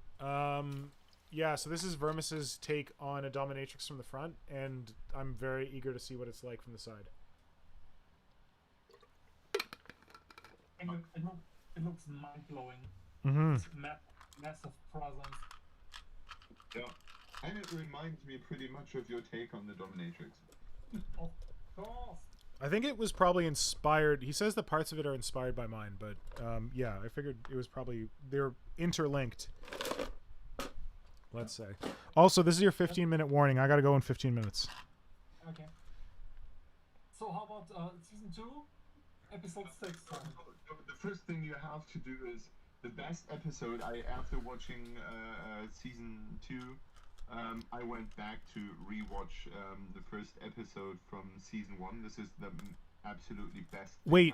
Yeah, so this is Vermis's take on a dominatrix from the front, and I'm very eager to see what it's like from the side. It looks mind-blowing. Mm-hmm. It's massive presence. Yeah, and it reminds me pretty much of your take on the dominatrix. Of course. I think it was probably inspired. He says that parts of it are inspired by mine, but yeah, I figured it was probably, they're interlinked. Let's say. Also, this is your 15-minute warning. I gotta go in 15 minutes. Okay. So how about season 2, episode 6? The first thing you have to do is the best episode. After watching season 2, I went back to rewatch the first episode from season 1. This is the absolutely best. Wait,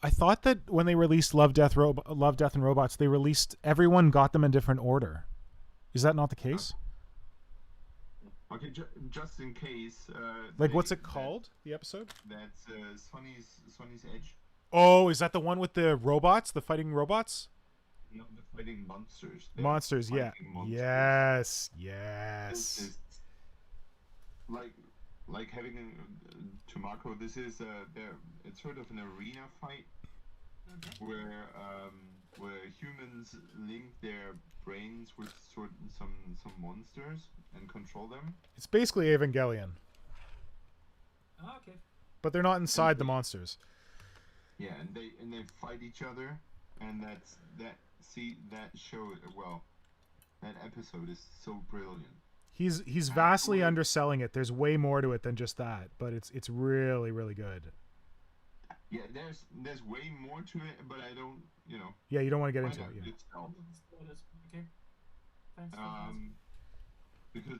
I thought that when they released Love, Death, and Robots, they released, everyone got them in different order. Is that not the case? Okay, just in case. Like, what's it called? The episode? That's Sonny's Edge. Oh, is that the one with the robots, the fighting robots? No, the fighting monsters. They're Monsters, yeah. fighting monsters. Yes, This yes. is like having a Tomako. This is it's sort of an arena fight where humans link their brains with some monsters and control them. It's basically Evangelion, Ah, okay. but they're not inside the monsters. Yeah, and they fight each other, and that show, well, that episode is so brilliant. He's vastly underselling it. There's way more to it than just that, but it's really really good. Yeah, there's way more to it, but I don't, Yeah, you don't want to get find into out it. Yeah. itself. Okay. Thanks for Because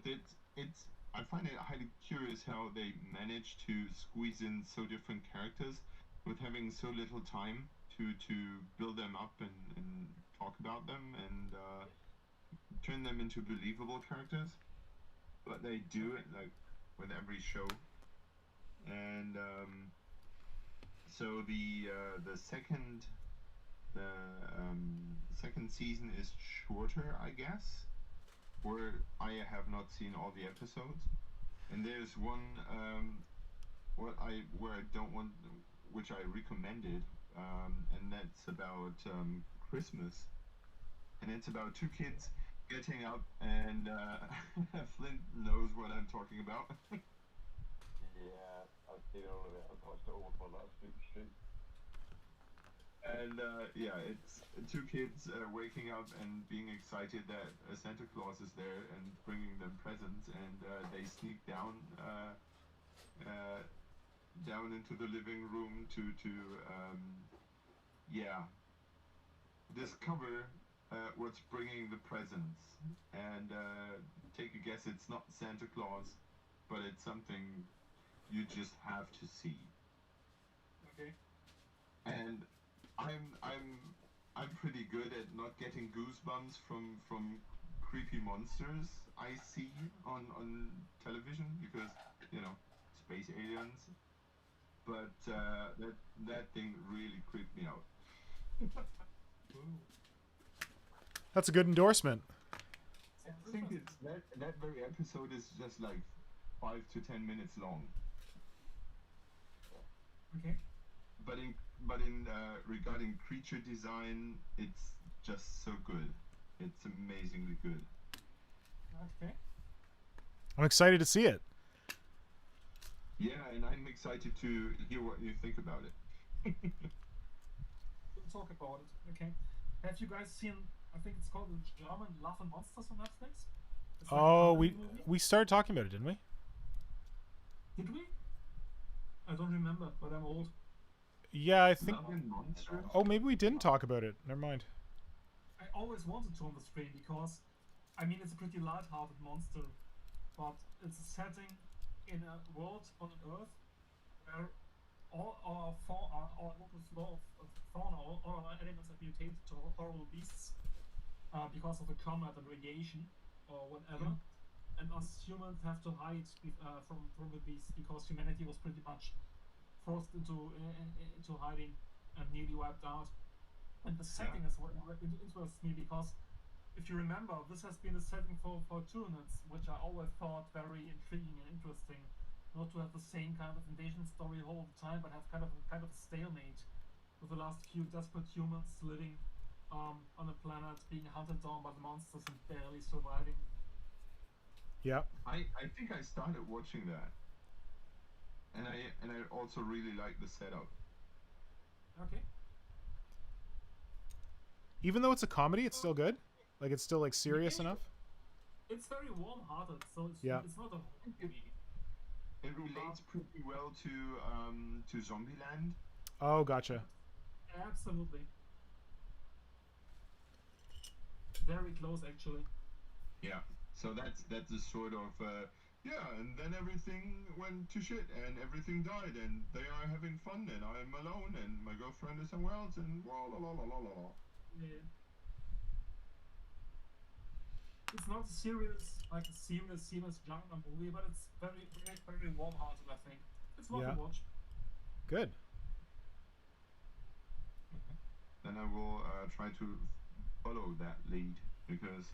it's I find it highly curious how they manage to squeeze in so different characters with having so little time to build them up and talk about them and turn them into believable characters. But they do it like with every show. And so the second season is shorter, I guess. Where I have not seen all the episodes, and there's one where I don't want, which I recommended, and that's about Christmas, and it's about two kids getting up, and Flint knows what I'm talking about. Yeah, I've seen all of it. I've watched it all before last week's stream. And yeah, it's two kids waking up and being excited that Santa Claus is there and bringing them presents, and they sneak down into the living room to yeah, discover what's bringing the presents, and take a guess, it's not Santa Claus, but it's something you just have to see. Okay. And I'm pretty good at not getting goosebumps from creepy monsters I see on television because space aliens. But that thing really creeped me out. That's a good endorsement. I think it's that very episode is just like 5 to 10 minutes long. Okay. But in regarding creature design, it's just so good. It's amazingly good. Okay. I'm excited to see it. Yeah, and I'm excited to hear what you think about it. We'll talk about it. Okay. Have you guys seen? I think it's called in German Love and Monsters on Netflix. It's like a Oh, comedy movie. we started talking about it, didn't we? Did we? I don't remember, but I'm old. Yeah, I think. Love and Monsters? Oh, maybe we didn't talk about it. Never mind. I always wanted to on the stream because, I mean, it's a pretty light-hearted monster, but it's a setting in a world on Earth where all our fauna, all our elements are mutated to horrible beasts because of the combat and radiation or whatever, and us humans have to hide from the beasts because humanity was pretty much forced into hiding and nearly wiped out. And the setting is what interests me because if you remember, this has been a setting for Tyranids, which I always thought very intriguing and interesting. Not to have the same kind of invasion story all the time, but have kind of a stalemate with the last few desperate humans living on a planet, being hunted down by the monsters and barely surviving. Yeah. I think I started watching that, and I also really like the setup. Okay. Even though it's a comedy, it's still good. Like it's still like serious enough. It's very warm-hearted, so it's not a horror movie. It relates pretty well to Zombieland. Oh, gotcha. Absolutely. Very close, actually. Yeah. So that's a sort of and then everything went to shit and everything died and they are having fun and I'm alone and my girlfriend is somewhere else and la la la la la. Yeah. It's not serious genre movie, but it's very, very, very warm-hearted. I think it's worth a watch. Good. Then I will try to follow that lead because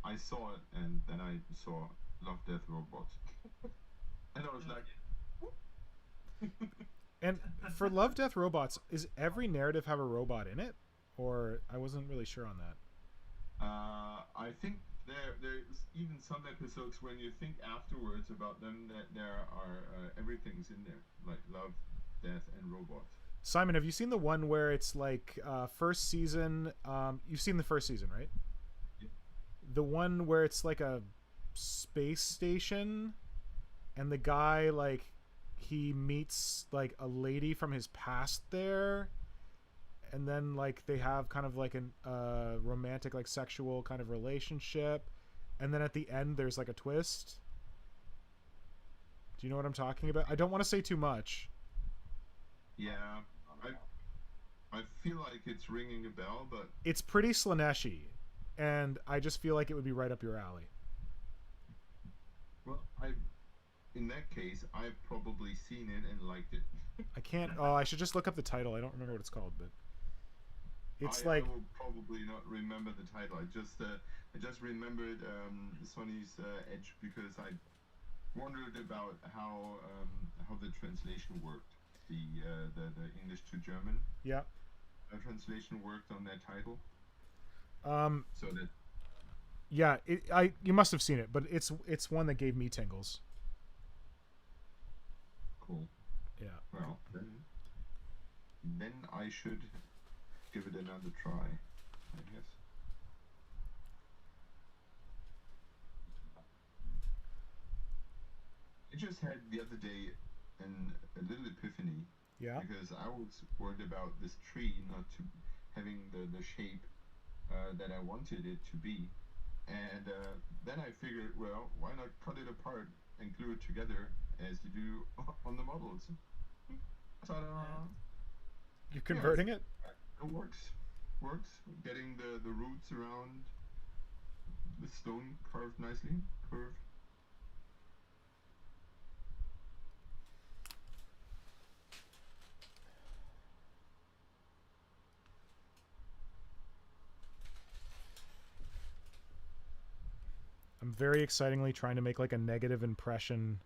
I saw it and then I saw Love, Death, Robots, and I was like. And for Love, Death, Robots, is every narrative have a robot in it? Or I wasn't really sure on that. I think there's even some episodes when you think afterwards about them that there are everything's in there, like Love, Death, and Robots. Simon, have you seen the one where it's like first season? You've seen the first season, right? Yeah. The one where it's like a space station, and the guy like he meets like a lady from his past there, and then like they have kind of like an romantic like sexual kind of relationship, and then at the end there's like a twist. Do you know what I'm talking about? I don't want to say too much. Yeah, I feel like it's ringing a bell, but It's pretty Slaneshi, and I just feel like it would be right up your alley. well, in that case, I've probably seen it and liked it. I can't. Oh, I should just look up the title. I don't remember what it's called, but it's like I will probably not remember the title. I just remembered Sonny's Edge because I wondered about how the translation worked. The English to German yeah. translation worked on that title. So that Yeah, you must have seen it, but it's one that gave me tingles. cool. Yeah. Well, then I should give it another try, I guess. I just had the other day a little epiphany. Yeah. Because I was worried about this tree not to having the shape that I wanted it to be, and then I figured, well, why not cut it apart and glue it together as you do on the models? Ta-da! You're converting it? It works. Getting the roots around the stone curved nicely. Curved. I'm very excitingly trying to make like a negative impression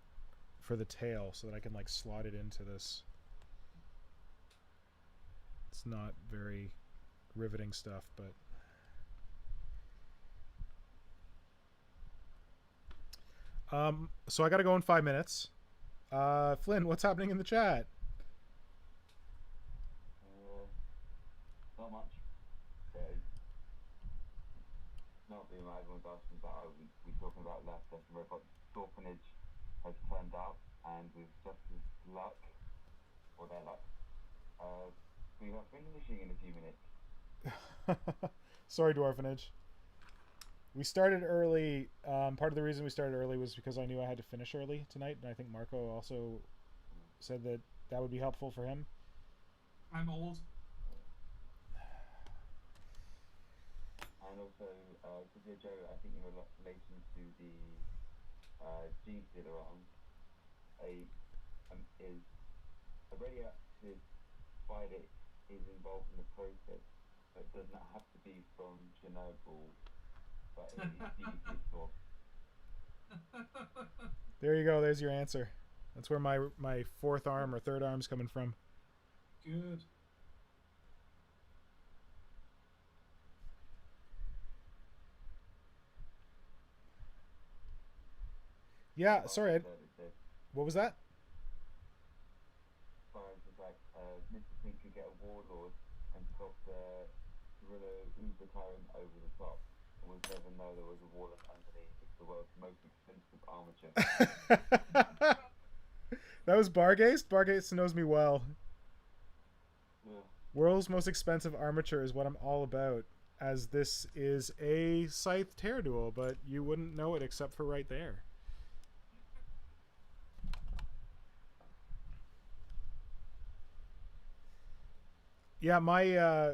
for the tail so that I can like slot it into this. It's not very riveting stuff, but so I gotta go in 5 minutes. Flynn, what's happening in the chat? Not much. Not being right, everyone's asking about we talking about last session where the orphanage has turned out, and with Justice's luck, or their luck, we are finishing in a few minutes. Sorry, Dwarfenage. We started early. Part of the reason we started early was because I knew I had to finish early tonight, and I think Marco also said that that would be helpful for him. I'm old. And also, Joe, I think in relation to the gene stealer arms, is a radioactive spider is involved in the process, but it does not have to be from Chernobyl, but it is the source. There you go. There's your answer. That's where my fourth arm or third arm's coming from. Good. Yeah, sorry. What was that? Mr. Pink could get a warlord and put the gorilla Uber Tyrant over the top, and we'd never know there was a warlord underneath. It's the world's most expensive armature. That was Bargaste? Bargaste knows me well. Yeah. World's most expensive armature is what I'm all about, as this is a Scythe Terror Duel, but you wouldn't know it except for right there. Yeah,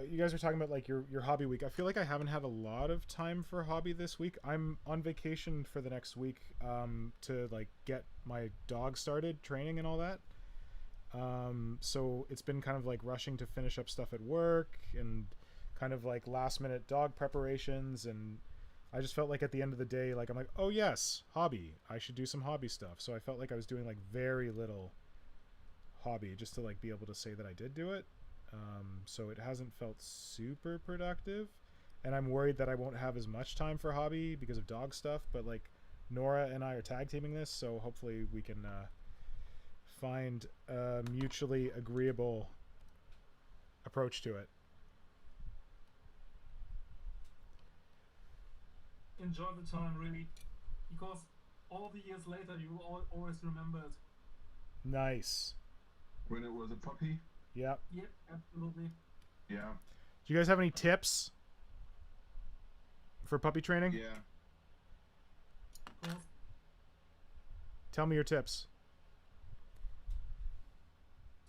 you guys are talking about like your hobby week. I feel like I haven't had a lot of time for hobby this week. I'm on vacation for the next week to like get my dog started training and all that. So it's been kind of like rushing to finish up stuff at work and kind of like last minute dog preparations, and I just felt like at the end of the day, like I'm like, oh yes, hobby. I should do some hobby stuff. So I felt like I was doing like very little hobby just to like be able to say that I did do it. So it hasn't felt super productive, and I'm worried that I won't have as much time for hobby because of dog stuff, but like Nora and I are tag teaming this, so hopefully we can find a mutually agreeable approach to it. Enjoy the time, really, because all the years later you will always remember it. Nice. When it was a puppy. Yep. Yep, absolutely. Yeah. Do you guys have any tips for puppy training? Yeah. Of course. Tell me your tips.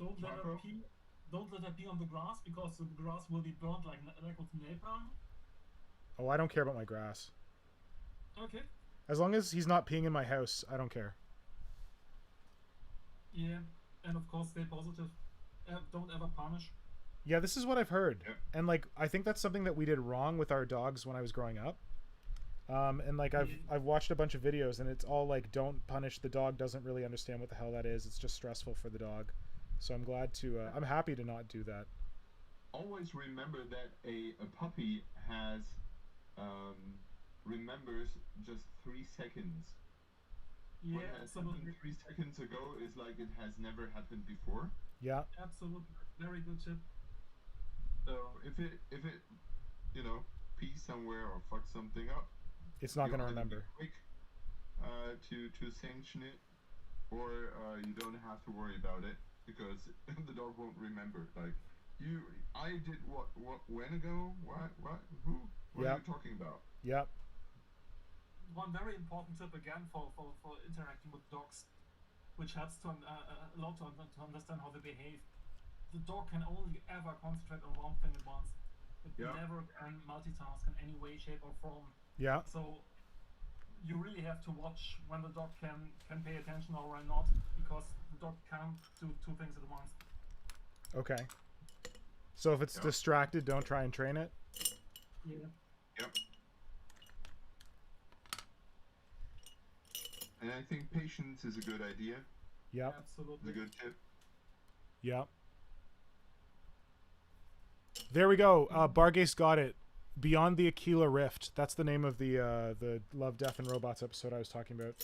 Don't let her Marco? pee. Don't let her pee on the grass because the grass will be burnt like with napalm. Oh, I don't care about my grass. Okay. As long as he's not peeing in my house, I don't care. Yeah, and of course stay positive. Don't ever punish. Yeah, this is what I've heard. Yep. And like I think that's something that we did wrong with our dogs when I was growing up. And like I've watched a bunch of videos and it's all like don't punish the dog, doesn't really understand what the hell that is. It's just stressful for the dog. So I'm glad to I'm happy to not do that. Always remember that a puppy has remembers just 3 seconds. Yeah, What has absolutely. happened 3 seconds ago is like it has never happened before. Yeah. Absolutely. Very good tip. So if it you know pees somewhere or fucks something up, It's not you going to either be remember. quick to sanction it, or you don't have to worry about it because the dog won't remember. Like I did what when ago? What who? What are Yep. you talking about? Yep. One very important tip again for interacting with dogs, which helps to a lot to understand how they behave. The dog can only ever concentrate on one thing at once. It Yeah. never can multitask in any way, shape, or form. Yeah. So you really have to watch when the dog can pay attention or when not, because the dog can't do 2 things at once. Okay. So if it's Yeah. distracted, don't try and train it. Yeah. Yep. And I think patience is a good idea. Yep. It's Absolutely. a good tip. Yep. There we go. Bargaze got it. Beyond the Aquila Rift. That's the name of the Love, Death, and Robots episode I was talking about.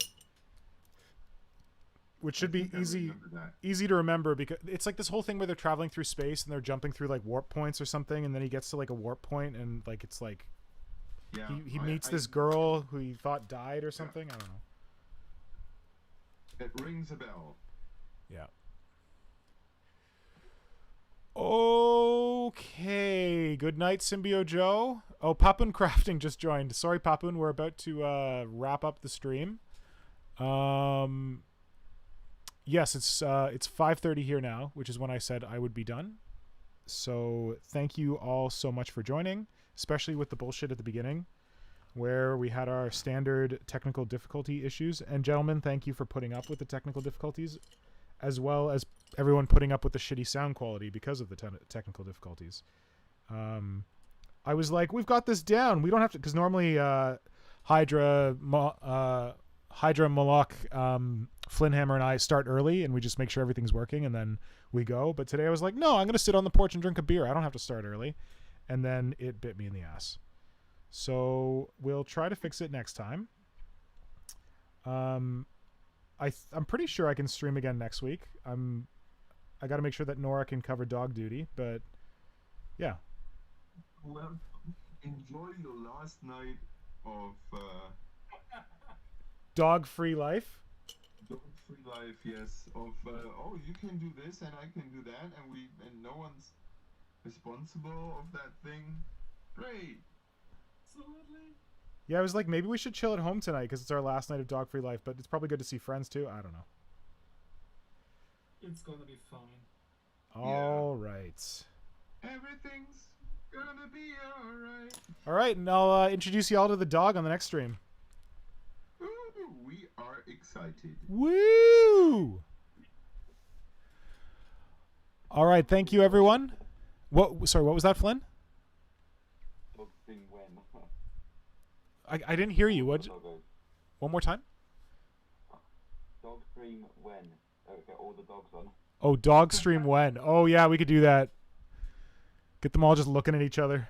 Which should I be think I easy remember that. easy to remember because it's like this whole thing where they're traveling through space and they're jumping through like warp points or something, and then he gets to like a warp point and like it's like Yeah. he meets this girl who he thought died or something. I don't know. It rings a bell. Yeah. Okay. Good night, Symbio Joe. Oh, Papun Crafting just joined. Sorry, Papun. We're about to wrap up the stream. Yes, it's 5:30 here now, which is when I said I would be done. So thank you all so much for joining, especially with the bullshit at the beginning, where we had our standard technical difficulty issues. And gentlemen, thank you for putting up with the technical difficulties, as well as everyone putting up with the shitty sound quality because of the technical difficulties. I was like, we've got this down. We don't have to, because normally Hydra and Moloch, Flynnhammer and I start early and we just make sure everything's working and then we go. But today I was like, no, I'm going to sit on the porch and drink a beer. I don't have to start early. And then it bit me in the ass. So we'll try to fix it next time. I'm pretty sure I can stream again next week. I got to make sure that Nora can cover dog duty, but yeah. Well, enjoy your last night of Dog-free life. dog-free life. Yes, of oh, you can do this and I can do that, and no one's responsible of that thing. Great. Absolutely. Yeah, I was like, maybe we should chill at home tonight because it's our last night of dog-free life, but it's probably good to see friends too. I don't know. It's gonna be fine. All right. Everything's gonna be alright. All right, and I'll introduce you all to the dog on the next stream. Ooh, we are excited. Woo! All right, thank you, everyone. Sorry, what was that, Flynn? Dog thing when. I didn't hear you. What? Doggo. One more time? Dog stream when. Get all the dogs on. Oh, dog stream when? Oh, yeah, we could do that. Get them all just looking at each other.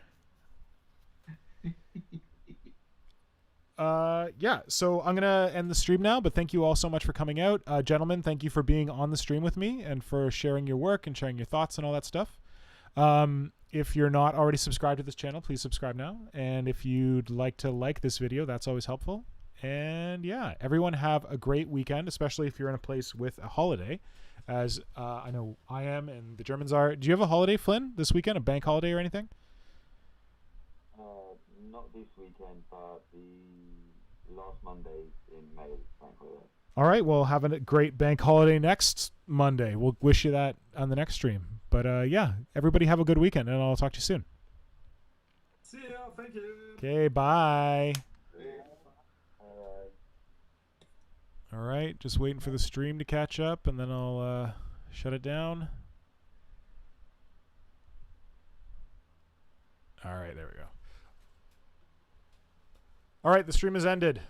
Yeah, so I'm going to end the stream now, but thank you all so much for coming out. Gentlemen, thank you for being on the stream with me and for sharing your work and sharing your thoughts and all that stuff. If you're not already subscribed to this channel, please subscribe now. And if you'd like to like this video, that's always helpful. And yeah, everyone have a great weekend, especially if you're in a place with a holiday, as I know I am and the Germans are. Do you have a holiday, Flynn, this weekend, a bank holiday or anything? Not this weekend, but the last Monday in May, bank holiday. All right, well, have a great bank holiday next Monday. We'll wish you that on the next stream. But yeah, everybody have a good weekend, and I'll talk to you soon. See ya. Thank you. Okay, bye. Alright. All right, just waiting for the stream to catch up, and then I'll shut it down. All right, there we go. All right, the stream has ended.